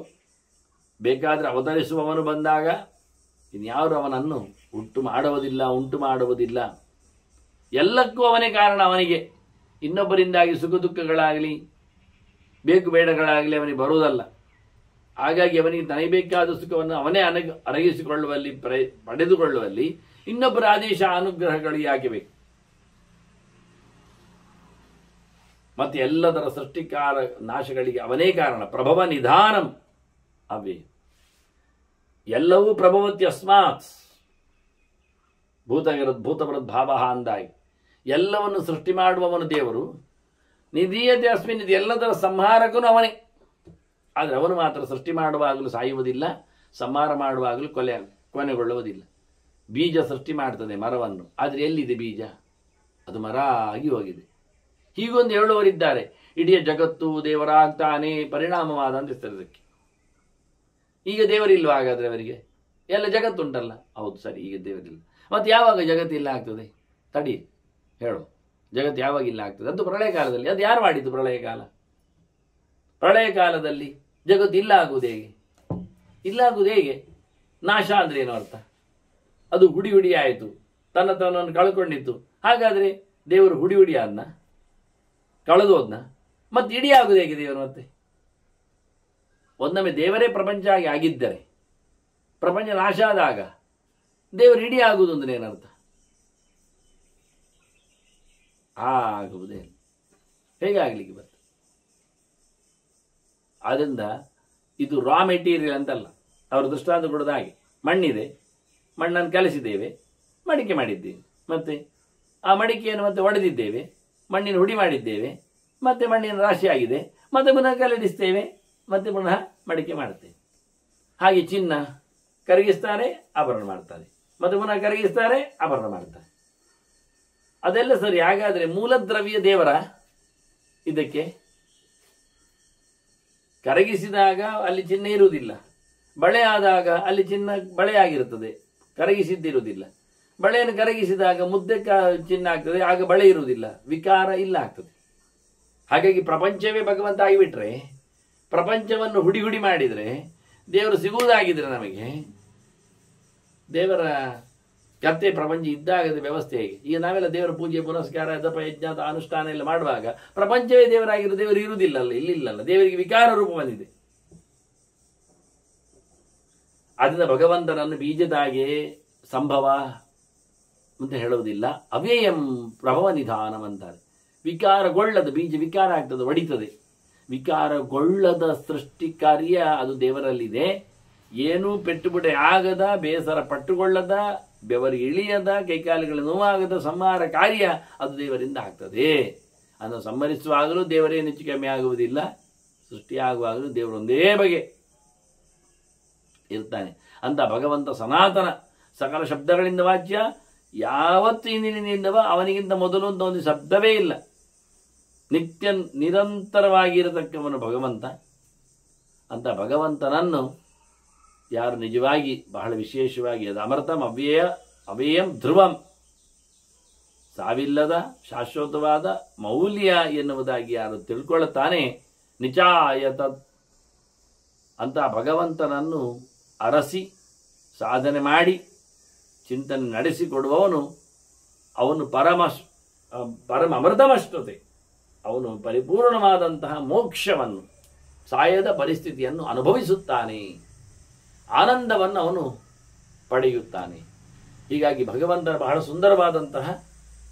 ಬೇಕಾದರೆ ಅವತರಿಸುವವನು ಬಂದಾಗ ಇನ್ಯಾರು ಅವನನ್ನು ಉಂಟು ಮಾಡುವುದಿಲ್ಲ. ಎಲ್ಲಕ್ಕೂ ಅವನೇ ಕಾರಣ. ಅವನಿಗೆ ಇನ್ನೊಬ್ಬರಿಂದಾಗಿ ಸುಖ ದುಃಖಗಳಾಗಲಿ ಬೇಕು ಬೇಡಗಳಾಗಲಿ ಅವನಿಗೆ ಬರುವುದಲ್ಲ. ಹಾಗಾಗಿ ಅವನಿಗೆ ತನಬೇಕಾದ ಸುಖವನ್ನು ಅವನೇ ಅರಗಿಸಿಕೊಳ್ಳುವಲ್ಲಿ ಪಡೆದುಕೊಳ್ಳುವಲ್ಲಿ ಇನ್ನೊಬ್ಬರ ಆದೇಶ ಅನುಗ್ರಹಗಳು ಯಾಕೆ ಬೇಕು? ಮತ್ತೆ ಎಲ್ಲದರ ಸೃಷ್ಟಿಕಾರ ನಾಶಗಳಿಗೆ ಅವನೇ ಕಾರಣ. ಪ್ರಭವ ನಿಧಾನಂ ಅವೇ ಎಲ್ಲವೂ ಪ್ರಭವತಿ ಅಸ್ಮಾತ್ ಭೂತಭೃದ್ಭಾವ ಅಂದಾಗಿ ಎಲ್ಲವನ್ನು ಸೃಷ್ಟಿ ಮಾಡುವವನು ದೇವರು. ನಿಧೀಯತೆ ಅಸ್ಮಿನ್, ಇದು ಎಲ್ಲದರ ಸಂಹಾರಕನು ಅವನೇ. ಆದರೆ ಅವನು ಮಾತ್ರ ಸೃಷ್ಟಿ ಮಾಡುವಾಗಲೂ ಸಾಯುವುದಿಲ್ಲ, ಸಂಹಾರ ಮಾಡುವಾಗಲೂ ಕೊನೆಗೊಳ್ಳುವುದಿಲ್ಲ. ಬೀಜ ಸೃಷ್ಟಿ ಮಾಡ್ತದೆ ಮರವನ್ನು, ಆದರೆ ಎಲ್ಲಿದೆ ಬೀಜ? ಅದು ಮರ ಆಗಿ ಹೋಗಿದೆ. ಹೀಗೊಂದು ಹೇಳುವವರಿದ್ದಾರೆ, ಇಡೀ ಜಗತ್ತು ದೇವರಾಗ್ತಾನೆ ಪರಿಣಾಮವಾದ ಅಂತ ಅದಕ್ಕೆ. ಈಗ ದೇವರಿಲ್ವ ಹಾಗಾದರೆ ಅವರಿಗೆ? ಎಲ್ಲ ಜಗತ್ತುಂಟಲ್ಲ. ಹೌದು ಸರಿ, ಈಗ ದೇವರಿಲ್ಲ. ಮತ್ತು ಯಾವಾಗ ಜಗತ್ತಿಲ್ಲ ಆಗ್ತದೆ? ತಡಿ ಹೇಳು, ಜಗತ್ತು ಯಾವಾಗ ಇಲ್ಲ ಆಗ್ತದೆ? ಅದು ಪ್ರಳಯ ಕಾಲದಲ್ಲಿ. ಅದು ಯಾರು ಮಾಡಿದ್ದು ಪ್ರಳಯ ಕಾಲ? ಪ್ರಳಯ ಕಾಲದಲ್ಲಿ ಜಗತ್ತು ಇಲ್ಲ ಆಗುವುದು ಹೇಗೆ? ಇಲ್ಲ ಆಗುವುದು ಹೇಗೆ? ನಾಶ ಅಂದ್ರೆ ಏನು ಅರ್ಥ? ಅದು ಹುಡಿ ಆಯಿತು, ತನ್ನನ್ನು ಕಳ್ಕೊಂಡಿತ್ತು. ಹಾಗಾದರೆ ದೇವರು ಹುಡಿ ಆದ್ನ, ಕಳೆದೋದ್ನ? ಮತ್ತೆ ಇಡೀ ಆಗುದು ಹೇಗೆ ದೇವರು? ಮತ್ತೆ ಒಂದೊಮ್ಮೆ ದೇವರೇ ಪ್ರಪಂಚ ಆಗಿದ್ದರೆ, ಪ್ರಪಂಚ ನಾಶ ಆದಾಗ ದೇವರು ಇಡೀ ಆಗುವುದು ಅಂದ್ರೆ ಏನರ್ಥ? ಆಗುವುದೇ ಹೇಗೆ ಆಗ್ಲಿಕ್ಕೆ ಬರ್ತದೆ? ಆದ್ದರಿಂದ ಇದು ರಾ ಮೆಟೀರಿಯಲ್ ಅಂತಲ್ಲ. ಅವರು ದೃಷ್ಟಾಂತ ಕೊಡೋದು ಹಾಗೆ, ಮಣ್ಣಿದೆ, ಮಣ್ಣನ್ನು ಕಲಿಸಿದ್ದೇವೆ, ಮಡಿಕೆ ಮಾಡಿದ್ದೇವೆ, ಮತ್ತೆ ಆ ಮಡಿಕೆಯನ್ನು ಮತ್ತೆ ಒಡೆದಿದ್ದೇವೆ, ಮಣ್ಣಿನ ಹುಡಿ ಮಾಡಿದ್ದೇವೆ, ಮತ್ತೆ ಮಣ್ಣಿನ ರಾಶಿ ಆಗಿದೆ, ಮತ್ತೆ ಪುನಃ ಕಲಡಿಸ್ತೇವೆ, ಮತ್ತೆ ಪುನಃ ಮಡಿಕೆ ಮಾಡ್ತೇವೆ. ಹಾಗೆ ಚಿನ್ನ ಕರಗಿಸ್ತಾರೆ, ಆಭರಣ ಮಾಡ್ತಾರೆ, ಮತ್ತೆ ಪುನಃ ಕರಗಿಸ್ತಾರೆ, ಆಭರಣ ಮಾಡ್ತಾರೆ. ಅದೆಲ್ಲ ಸರಿ. ಹಾಗಾದರೆ ಮೂಲದ್ರವ್ಯ ದೇವರ ಇದಕ್ಕೆ ಕರಗಿಸಿದಾಗ ಅಲ್ಲಿ ಚಿನ್ನ ಇರುವುದಿಲ್ಲ, ಬಳೆ ಆದಾಗ ಅಲ್ಲಿ ಚಿನ್ನ ಬಳೆಯಾಗಿರುತ್ತದೆ, ಕರಗಿಸಿದ್ದಿರುವುದಿಲ್ಲ. ಬಳೆಯನ್ನು ಕರಗಿಸಿದಾಗ ಮುದ್ದೆ ಚಿನ್ನ ಆಗ್ತದೆ, ಆಗ ಬಳೆ ಇರುವುದಿಲ್ಲ, ವಿಕಾರ ಇಲ್ಲ ಆಗ್ತದೆ. ಹಾಗಾಗಿ ಪ್ರಪಂಚವೇ ಭಗವಂತ ಆಗಿಬಿಟ್ರೆ, ಪ್ರಪಂಚವನ್ನು ಹುಡಿ ಮಾಡಿದರೆ ದೇವರು ಸಿಗುವುದಾಗಿದ್ರೆ ನಮಗೆ ದೇವರ ಕತ್ತೆ ಪ್ರಪಂಚ ಇದ್ದಾಗದ ವ್ಯವಸ್ಥೆ ಹೇಗೆ? ಈಗ ನಾವೆಲ್ಲ ದೇವರ ಪೂಜೆ ಪುನಸ್ಕಾರ ಜಪ ಯಜ್ಞ ಅನುಷ್ಠಾನ ಎಲ್ಲ ಮಾಡುವಾಗ ಪ್ರಪಂಚವೇ ದೇವರಾಗಿರೋ ದೇವರು ಇರುವುದಿಲ್ಲಲ್ಲ, ಇಲ್ಲಿಲ್ಲಲ್ಲ, ದೇವರಿಗೆ ವಿಕಾರ ರೂಪ ಬಂದಿದೆ. ಅದರಿಂದ ಭಗವಂತನನ್ನು ಬೀಜದಾಗೆ ಸಂಭವ ಅಂತ ಹೇಳುವುದಿಲ್ಲ, ಅವ್ಯಯಂ ಪ್ರಭವ ನಿಧಾನಂ ಅಂತಾರೆ. ವಿಕಾರಗೊಳ್ಳದ ಬೀಜ ವಿಕಾರ ಆಗ್ತದೆ, ಒಡಿತದೆ. ವಿಕಾರಗೊಳ್ಳದ ಸೃಷ್ಟಿ ಕಾರ್ಯ ಅದು ದೇವರಲ್ಲಿದೆ. ಏನೂ ಪೆಟ್ಟುಬಿಟ್ಟೆ ಆಗದ, ಬೇಸರ ಪಟ್ಟುಕೊಳ್ಳದ, ಬೆವರಿಗೆ ಇಳಿಯದ, ಕೈಕಾಲುಗಳ ನೋವಾಗದ ಸಂಹಾರ ಕಾರ್ಯ ಅದು ದೇವರಿಂದ ಆಗ್ತದೆ. ಅದನ್ನು ಸಂಹರಿಸುವಾಗಲೂ ದೇವರೇ ಹೆಚ್ಚು ಕಮ್ಮಿ ಆಗುವುದಿಲ್ಲ, ಸೃಷ್ಟಿಯಾಗುವಾಗಲೂ ದೇವರೊಂದೇ ಬಗೆ ಇರ್ತಾನೆ ಅಂತ ಭಗವಂತ ಸನಾತನ, ಸಕಲ ಶಬ್ದಗಳಿಂದ ವಾಚ್ಯ, ಯಾವತ್ತು ಇಂದಿನಿಂದವ ಅವನಿಗಿಂತ ಮೊದಲು ಅಂತ ಒಂದು ಶಬ್ದವೇ ಇಲ್ಲ. ನಿತ್ಯ ನಿರಂತರವಾಗಿರತಕ್ಕವನು ಭಗವಂತ. ಅಂತ ಭಗವಂತನನ್ನು ಯಾರು ನಿಜವಾಗಿ ಬಹಳ ವಿಶೇಷವಾಗಿ ಅದು ಅಮೃತಂ ಅವ್ಯಯಂ ಧ್ರುವಂ, ಸಾವಿಲ್ಲದ ಶಾಶ್ವತವಾದ ಮೌಲ್ಯ ಎನ್ನುವುದಾಗಿ ಯಾರು ತಿಳ್ಕೊಳ್ಳುತ್ತಾನೆ, ನಿಚಾಯತ ಅಂತ ಭಗವಂತನನ್ನು ಅರಸಿ ಸಾಧನೆ ಮಾಡಿ ಚಿಂತನೆ ನಡೆಸಿಕೊಡುವವನು ಅವನು ಪರಮ ಅಮೃತಮಷ್ಟತೆ, ಅವನು ಪರಿಪೂರ್ಣವಾದಂತಹ ಮೋಕ್ಷವನ್ನು, ಸಾಯದ ಪರಿಸ್ಥಿತಿಯನ್ನು ಅನುಭವಿಸುತ್ತಾನೆ, ಆನಂದವನ್ನು ಅವನು ಪಡೆಯುತ್ತಾನೆ. ಹೀಗಾಗಿ ಭಗವಂತನ ಬಹಳ ಸುಂದರವಾದಂತಹ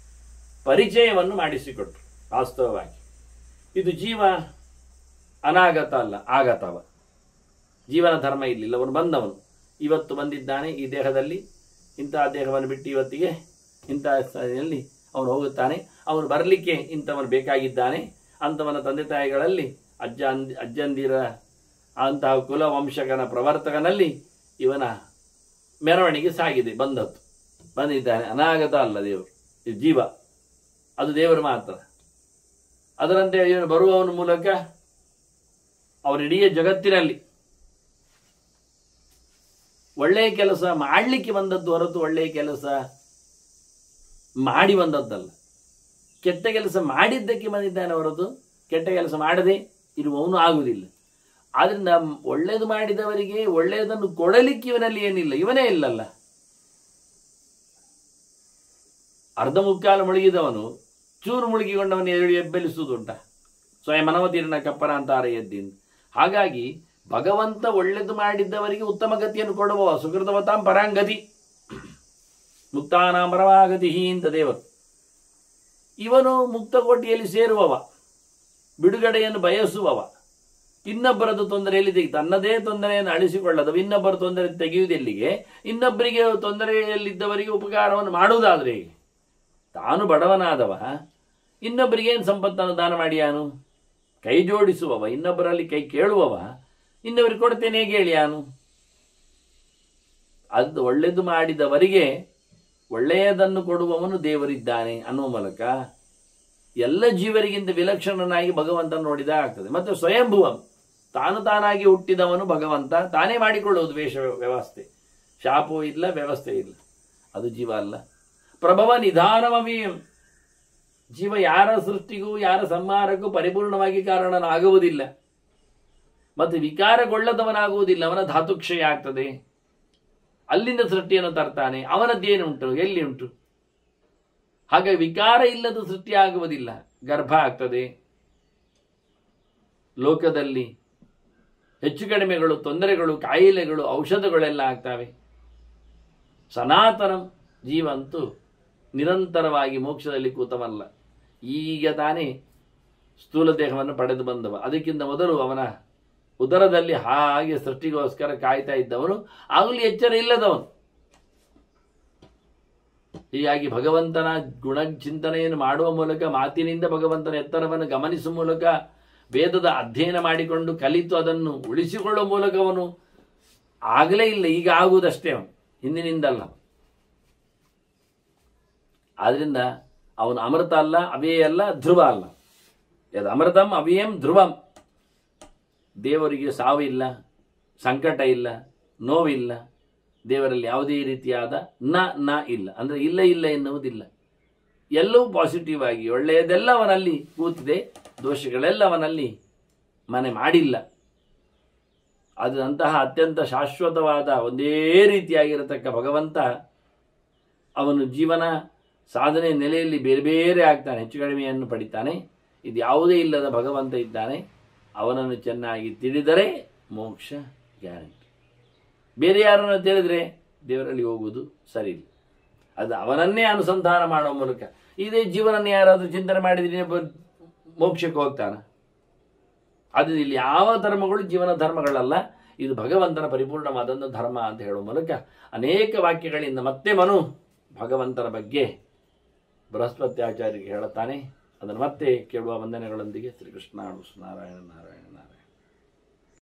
ಪರಿಚಯವನ್ನು ಮಾಡಿಸಿಕೊಟ್ರು. ವಾಸ್ತವವಾಗಿ ಇದು ಜೀವ ಅನಾಗತ ಅಲ್ಲ, ಆಗತವ. ಜೀವನ ಧರ್ಮ ಇಲ್ಲಿಲ್ಲ. ಅವನು ಬಂದವನು, ಇವತ್ತು ಬಂದಿದ್ದಾನೆ ಈ ದೇಹದಲ್ಲಿ, ಇಂತಹ ದೇಹವನ್ನು ಬಿಟ್ಟು ಇವತ್ತಿಗೆ ಇಂತಹ ಸ್ಥಳದಲ್ಲಿ ಅವನು ಹೋಗುತ್ತಾನೆ. ಅವನು ಬರಲಿಕ್ಕೆ ಇಂಥವನು ಬೇಕಾಗಿದ್ದಾನೆ. ಅಂಥವನ ತಂದೆ ತಾಯಿಗಳಲ್ಲಿ ಅಜ್ಜಂದಿರ ಅಂತಹ ಕುಲವಂಶಕನ ಪ್ರವರ್ತಕನಲ್ಲಿ ಇವನ ಮೆರವಣಿಗೆ ಸಾಗಿದೆ, ಬಂದಿದ್ದಾನೆ. ಅನಾಗತ ಅಲ್ಲ ದೇವರು, ಜೀವ ಅದು ದೇವರು ಮಾತ್ರ. ಅದರಂತೆ ಇವನು ಬರುವವನ ಮೂಲಕ ಅವನಿಡೀ ಜಗತ್ತಿನಲ್ಲಿ ಒಳ್ಳೆಯ ಕೆಲಸ ಮಾಡಲಿಕ್ಕೆ ಬಂದದ್ದು ಹೊರತು ಒಳ್ಳೆಯ ಕೆಲಸ ಮಾಡಿ ಬಂದದ್ದಲ್ಲ. ಕೆಟ್ಟ ಕೆಲಸ ಮಾಡಿದ್ದಕ್ಕೆ ಬಂದಿದ್ದಾನೆ ಹೊರತು ಕೆಟ್ಟ ಕೆಲಸ ಮಾಡದೆ ಇರುವವನು ಆಗುವುದಿಲ್ಲ. ಆದ್ರಿಂದ ಒಳ್ಳೇದು ಮಾಡಿದವರಿಗೆ ಒಳ್ಳೆಯದನ್ನು ಕೊಡಲಿಕ್ಕೆ ಇವನಲ್ಲಿ ಏನಿಲ್ಲ, ಇವನೇ ಇಲ್ಲಲ್ಲ. ಅರ್ಧ ಮುಕ್ಕಾಲು ಮುಳುಗಿದವನು ಚೂರು ಮುಳುಗಿಕೊಂಡವನು ಎಬ್ಬೆಲಿಸುವುದುಂಟ? ಸ್ವಯಂ ಮನವತೀರ್ಣ ಕಪ್ಪನ ಅಂತಾರೆ ಎದ್ದಿಂದ. ಹಾಗಾಗಿ ಭಗವಂತ ಒಳ್ಳೆದು ಮಾಡಿದ್ದವರಿಗೆ ಉತ್ತಮ ಗತಿಯನ್ನು ಕೊಡುವವ. ಸುಕೃತವತಾಂ ಪರಾಂಗತಿ ಮುಕ್ತಾನಾಂ ಪರಮಾಗತಿ ಅಂತ ದೇವರು. ಇವನು ಮುಕ್ತಕೋಟಿಯಲ್ಲಿ ಸೇರುವವ, ಬಿಡುಗಡೆಯನ್ನು ಬಯಸುವವ. ಇನ್ನೊಬ್ಬರದ್ದು ತೊಂದರೆಯಲ್ಲಿ ತನ್ನದೇ ತೊಂದರೆಯನ್ನು ಅಳಿಸಿಕೊಳ್ಳದವ ಇನ್ನೊಬ್ಬರ ತೊಂದರೆ ತೆಗೆಯುವುದೆಲ್ಲಿಗೆ? ಇನ್ನೊಬ್ಬರಿಗೆ ತೊಂದರೆಯಲ್ಲಿದ್ದವರಿಗೆ ಉಪಕಾರವನ್ನು ಮಾಡುವುದಾದ್ರೆ ತಾನು ಬಡವನಾದವ ಇನ್ನೊಬ್ಬರಿಗೇನು ಸಂಪತ್ತನ್ನು ದಾನ ಮಾಡಿಯಾನು? ಕೈ ಜೋಡಿಸುವವ, ಇನ್ನೊಬ್ಬರಲ್ಲಿ ಕೈ ಕೇಳುವವ, ಇನ್ನೊಬ್ಬರಿಗೆ ಕೊಡ್ತೇನೆ ಹೇಗೆ ಹೇಳಿಯಾನು? ಅದು ಒಳ್ಳೆದು ಮಾಡಿದವರಿಗೆ ಒಳ್ಳೆಯದನ್ನು ಕೊಡುವವನು ದೇವರಿದ್ದಾನೆ ಅನ್ನುವ ಮೂಲಕ ಎಲ್ಲ ಜೀವರಿಗಿಂತ ವಿಲಕ್ಷಣನಾಗಿ ಭಗವಂತನ ನೋಡಿದ ಆಗ್ತದೆ. ಮತ್ತು ಸ್ವಯಂಭುವಂ, ತಾನು ತಾನಾಗಿ ಹುಟ್ಟಿದವನು ಭಗವಂತ, ತಾನೇ ಮಾಡಿಕೊಳ್ಳುವುದು ವೇಷ ವ್ಯವಸ್ಥೆ. ಶಾಪವೂ ಇಲ್ಲ, ವ್ಯವಸ್ಥೆ ಇಲ್ಲ. ಅದು ಜೀವ ಅಲ್ಲ. ಪ್ರಭವ ನಿಧಾನಮವಿಯಂ, ಜೀವ ಯಾರ ಸೃಷ್ಟಿಗೂ ಯಾರ ಸಂಹಾರಕ್ಕೂ ಪರಿಪೂರ್ಣವಾಗಿ ಕಾರಣನಾಗುವುದಿಲ್ಲ ಮತ್ತು ವಿಕಾರಗೊಳ್ಳದವನಾಗುವುದಿಲ್ಲ. ಅವನ ಧಾತುಕ್ಷಯ ಆಗ್ತದೆ, ಅಲ್ಲಿಂದ ಸೃಷ್ಟಿಯನ್ನು ತರ್ತಾನೆ. ಅವನದ್ದೇನುಂಟು, ಎಲ್ಲಿ ಉಂಟು? ಹಾಗಾಗಿ ವಿಕಾರ ಇಲ್ಲದ ಸೃಷ್ಟಿ ಆಗುವುದಿಲ್ಲ. ಗರ್ಭ ಆಗ್ತದೆ, ಲೋಕದಲ್ಲಿ ಹೆಚ್ಚು ಕಡಿಮೆಗಳು, ತೊಂದರೆಗಳು, ಕಾಯಿಲೆಗಳು, ಔಷಧಗಳೆಲ್ಲ ಆಗ್ತವೆ. ಸನಾತನ ಜೀವ ಅಂತೂ ನಿರಂತರವಾಗಿ ಮೋಕ್ಷದಲ್ಲಿ ಕೂತವಲ್ಲ. ಈಗ ತಾನೇ ಸ್ಥೂಲ ದೇಹವನ್ನು ಪಡೆದು ಬಂದವ. ಅದಕ್ಕಿಂತ ಮೊದಲು ಅವನ ಉದರದಲ್ಲಿ ಹಾಗೆ ಸೃಷ್ಟಿಗೋಸ್ಕರ ಕಾಯ್ತಾ ಇದ್ದವನು, ಆಗಲಿ ಎಚ್ಚರ ಇಲ್ಲದವನು. ಹೀಗಾಗಿ ಭಗವಂತನ ಗುಣ ಚಿಂತನೆಯನ್ನು ಮಾಡುವ ಮೂಲಕ, ಮಾತಿನಿಂದ ಭಗವಂತನ ಎತ್ತರವನ್ನು ಗಮನಿಸುವ ಮೂಲಕ, ವೇದದ ಅಧ್ಯಯನ ಮಾಡಿಕೊಂಡು ಕಲಿತು ಅದನ್ನು ಉಳಿಸಿಕೊಳ್ಳುವ ಮೂಲಕ ಅವನು ಆಗಲೇ ಇಲ್ಲ, ಈಗ ಆಗುವುದಷ್ಟೇ ಅವನು, ಹಿಂದಿನಿಂದಲ್ಲ. ಆದ್ರಿಂದ ಅವನು ಅಮೃತ ಅಲ್ಲ, ಅವ್ಯಯ ಅಲ್ಲ, ಧ್ರುವ ಅಲ್ಲ. ಯದ್ ಅಮೃತಂ ಅವ್ಯಯಂ ಧ್ರುವಂ. ದೇವರಿಗೆ ಸಾವು ಇಲ್ಲ, ಸಂಕಟ ಇಲ್ಲ, ನೋವಿಲ್ಲ. ದೇವರಲ್ಲಿ ಯಾವುದೇ ರೀತಿಯಾದ ನ ಇಲ್ಲ, ಅಂದ್ರೆ ಇಲ್ಲ ಇಲ್ಲ ಎನ್ನುವುದಿಲ್ಲ. ಎಲ್ಲವೂ ಪಾಸಿಟಿವ್ ಆಗಿ ಒಳ್ಳೆಯದೆಲ್ಲ ಅವನಲ್ಲಿ ಕೂತಿದೆ, ದೋಷಗಳೆಲ್ಲ ಅವನಲ್ಲಿ ಮನೆ ಮಾಡಿಲ್ಲ. ಅಂತಹ ಅತ್ಯಂತ ಶಾಶ್ವತವಾದ ಒಂದೇ ರೀತಿಯಾಗಿರತಕ್ಕ ಭಗವಂತ ಅವನು ಜೀವನ ಸಾಧನೆ ನೆಲೆಯಲ್ಲಿ ಬೇರೆ ಬೇರೆ ಆಗ್ತಾನೆ, ಹೆಚ್ಚು ಕಡಿಮೆಯನ್ನು ಪಡಿತಾನೆ. ಇದು ಯಾವುದೇ ಇಲ್ಲದ ಭಗವಂತ ಇದ್ದಾನೆ. ಅವನನ್ನು ಚೆನ್ನಾಗಿ ತಿಳಿದರೆ ಮೋಕ್ಷ ಗ್ಯಾರಂಟಿ. ಬೇರೆ ಯಾರನ್ನು ತಿಳಿದ್ರೆ ದೇವರಲ್ಲಿ ಹೋಗುವುದು ಸರಿ ಇಲ್ಲ. ಅದು ಅವನನ್ನೇ ಅನುಸಂಧಾನ ಮಾಡುವ ಮೂಲಕ. ಇದೇ ಜೀವನನ್ನು ಯಾರಾದರೂ ಚಿಂತನೆ ಮಾಡಿದ್ರೆ ಮೋಕ್ಷಕ್ಕೆ ಹೋಗ್ತಾನ? ಅದು ಇಲ್ಲಿ ಯಾವ ಧರ್ಮಗಳು ಜೀವನ ಧರ್ಮಗಳಲ್ಲ, ಇದು ಭಗವಂತನ ಪರಿಪೂರ್ಣವಾದಂಥ ಧರ್ಮ ಅಂತ ಹೇಳುವ ಮೂಲಕ ಅನೇಕ ವಾಕ್ಯಗಳಿಂದ ಮತ್ತೆ ಮನು ಭಗವಂತನ ಬಗ್ಗೆ ಬೃಹಸ್ಪತ್ಯಾಚಾರ್ಯರಿಗೆ ಹೇಳುತ್ತಾನೆ. ಅದನ್ನು ಮತ್ತೆ ಕೇಳುವ ವಂದನೆಗಳೊಂದಿಗೆ ಶ್ರೀಕೃಷ್ಣ ನಾರಾಯಣ ನಾರಾಯಣ.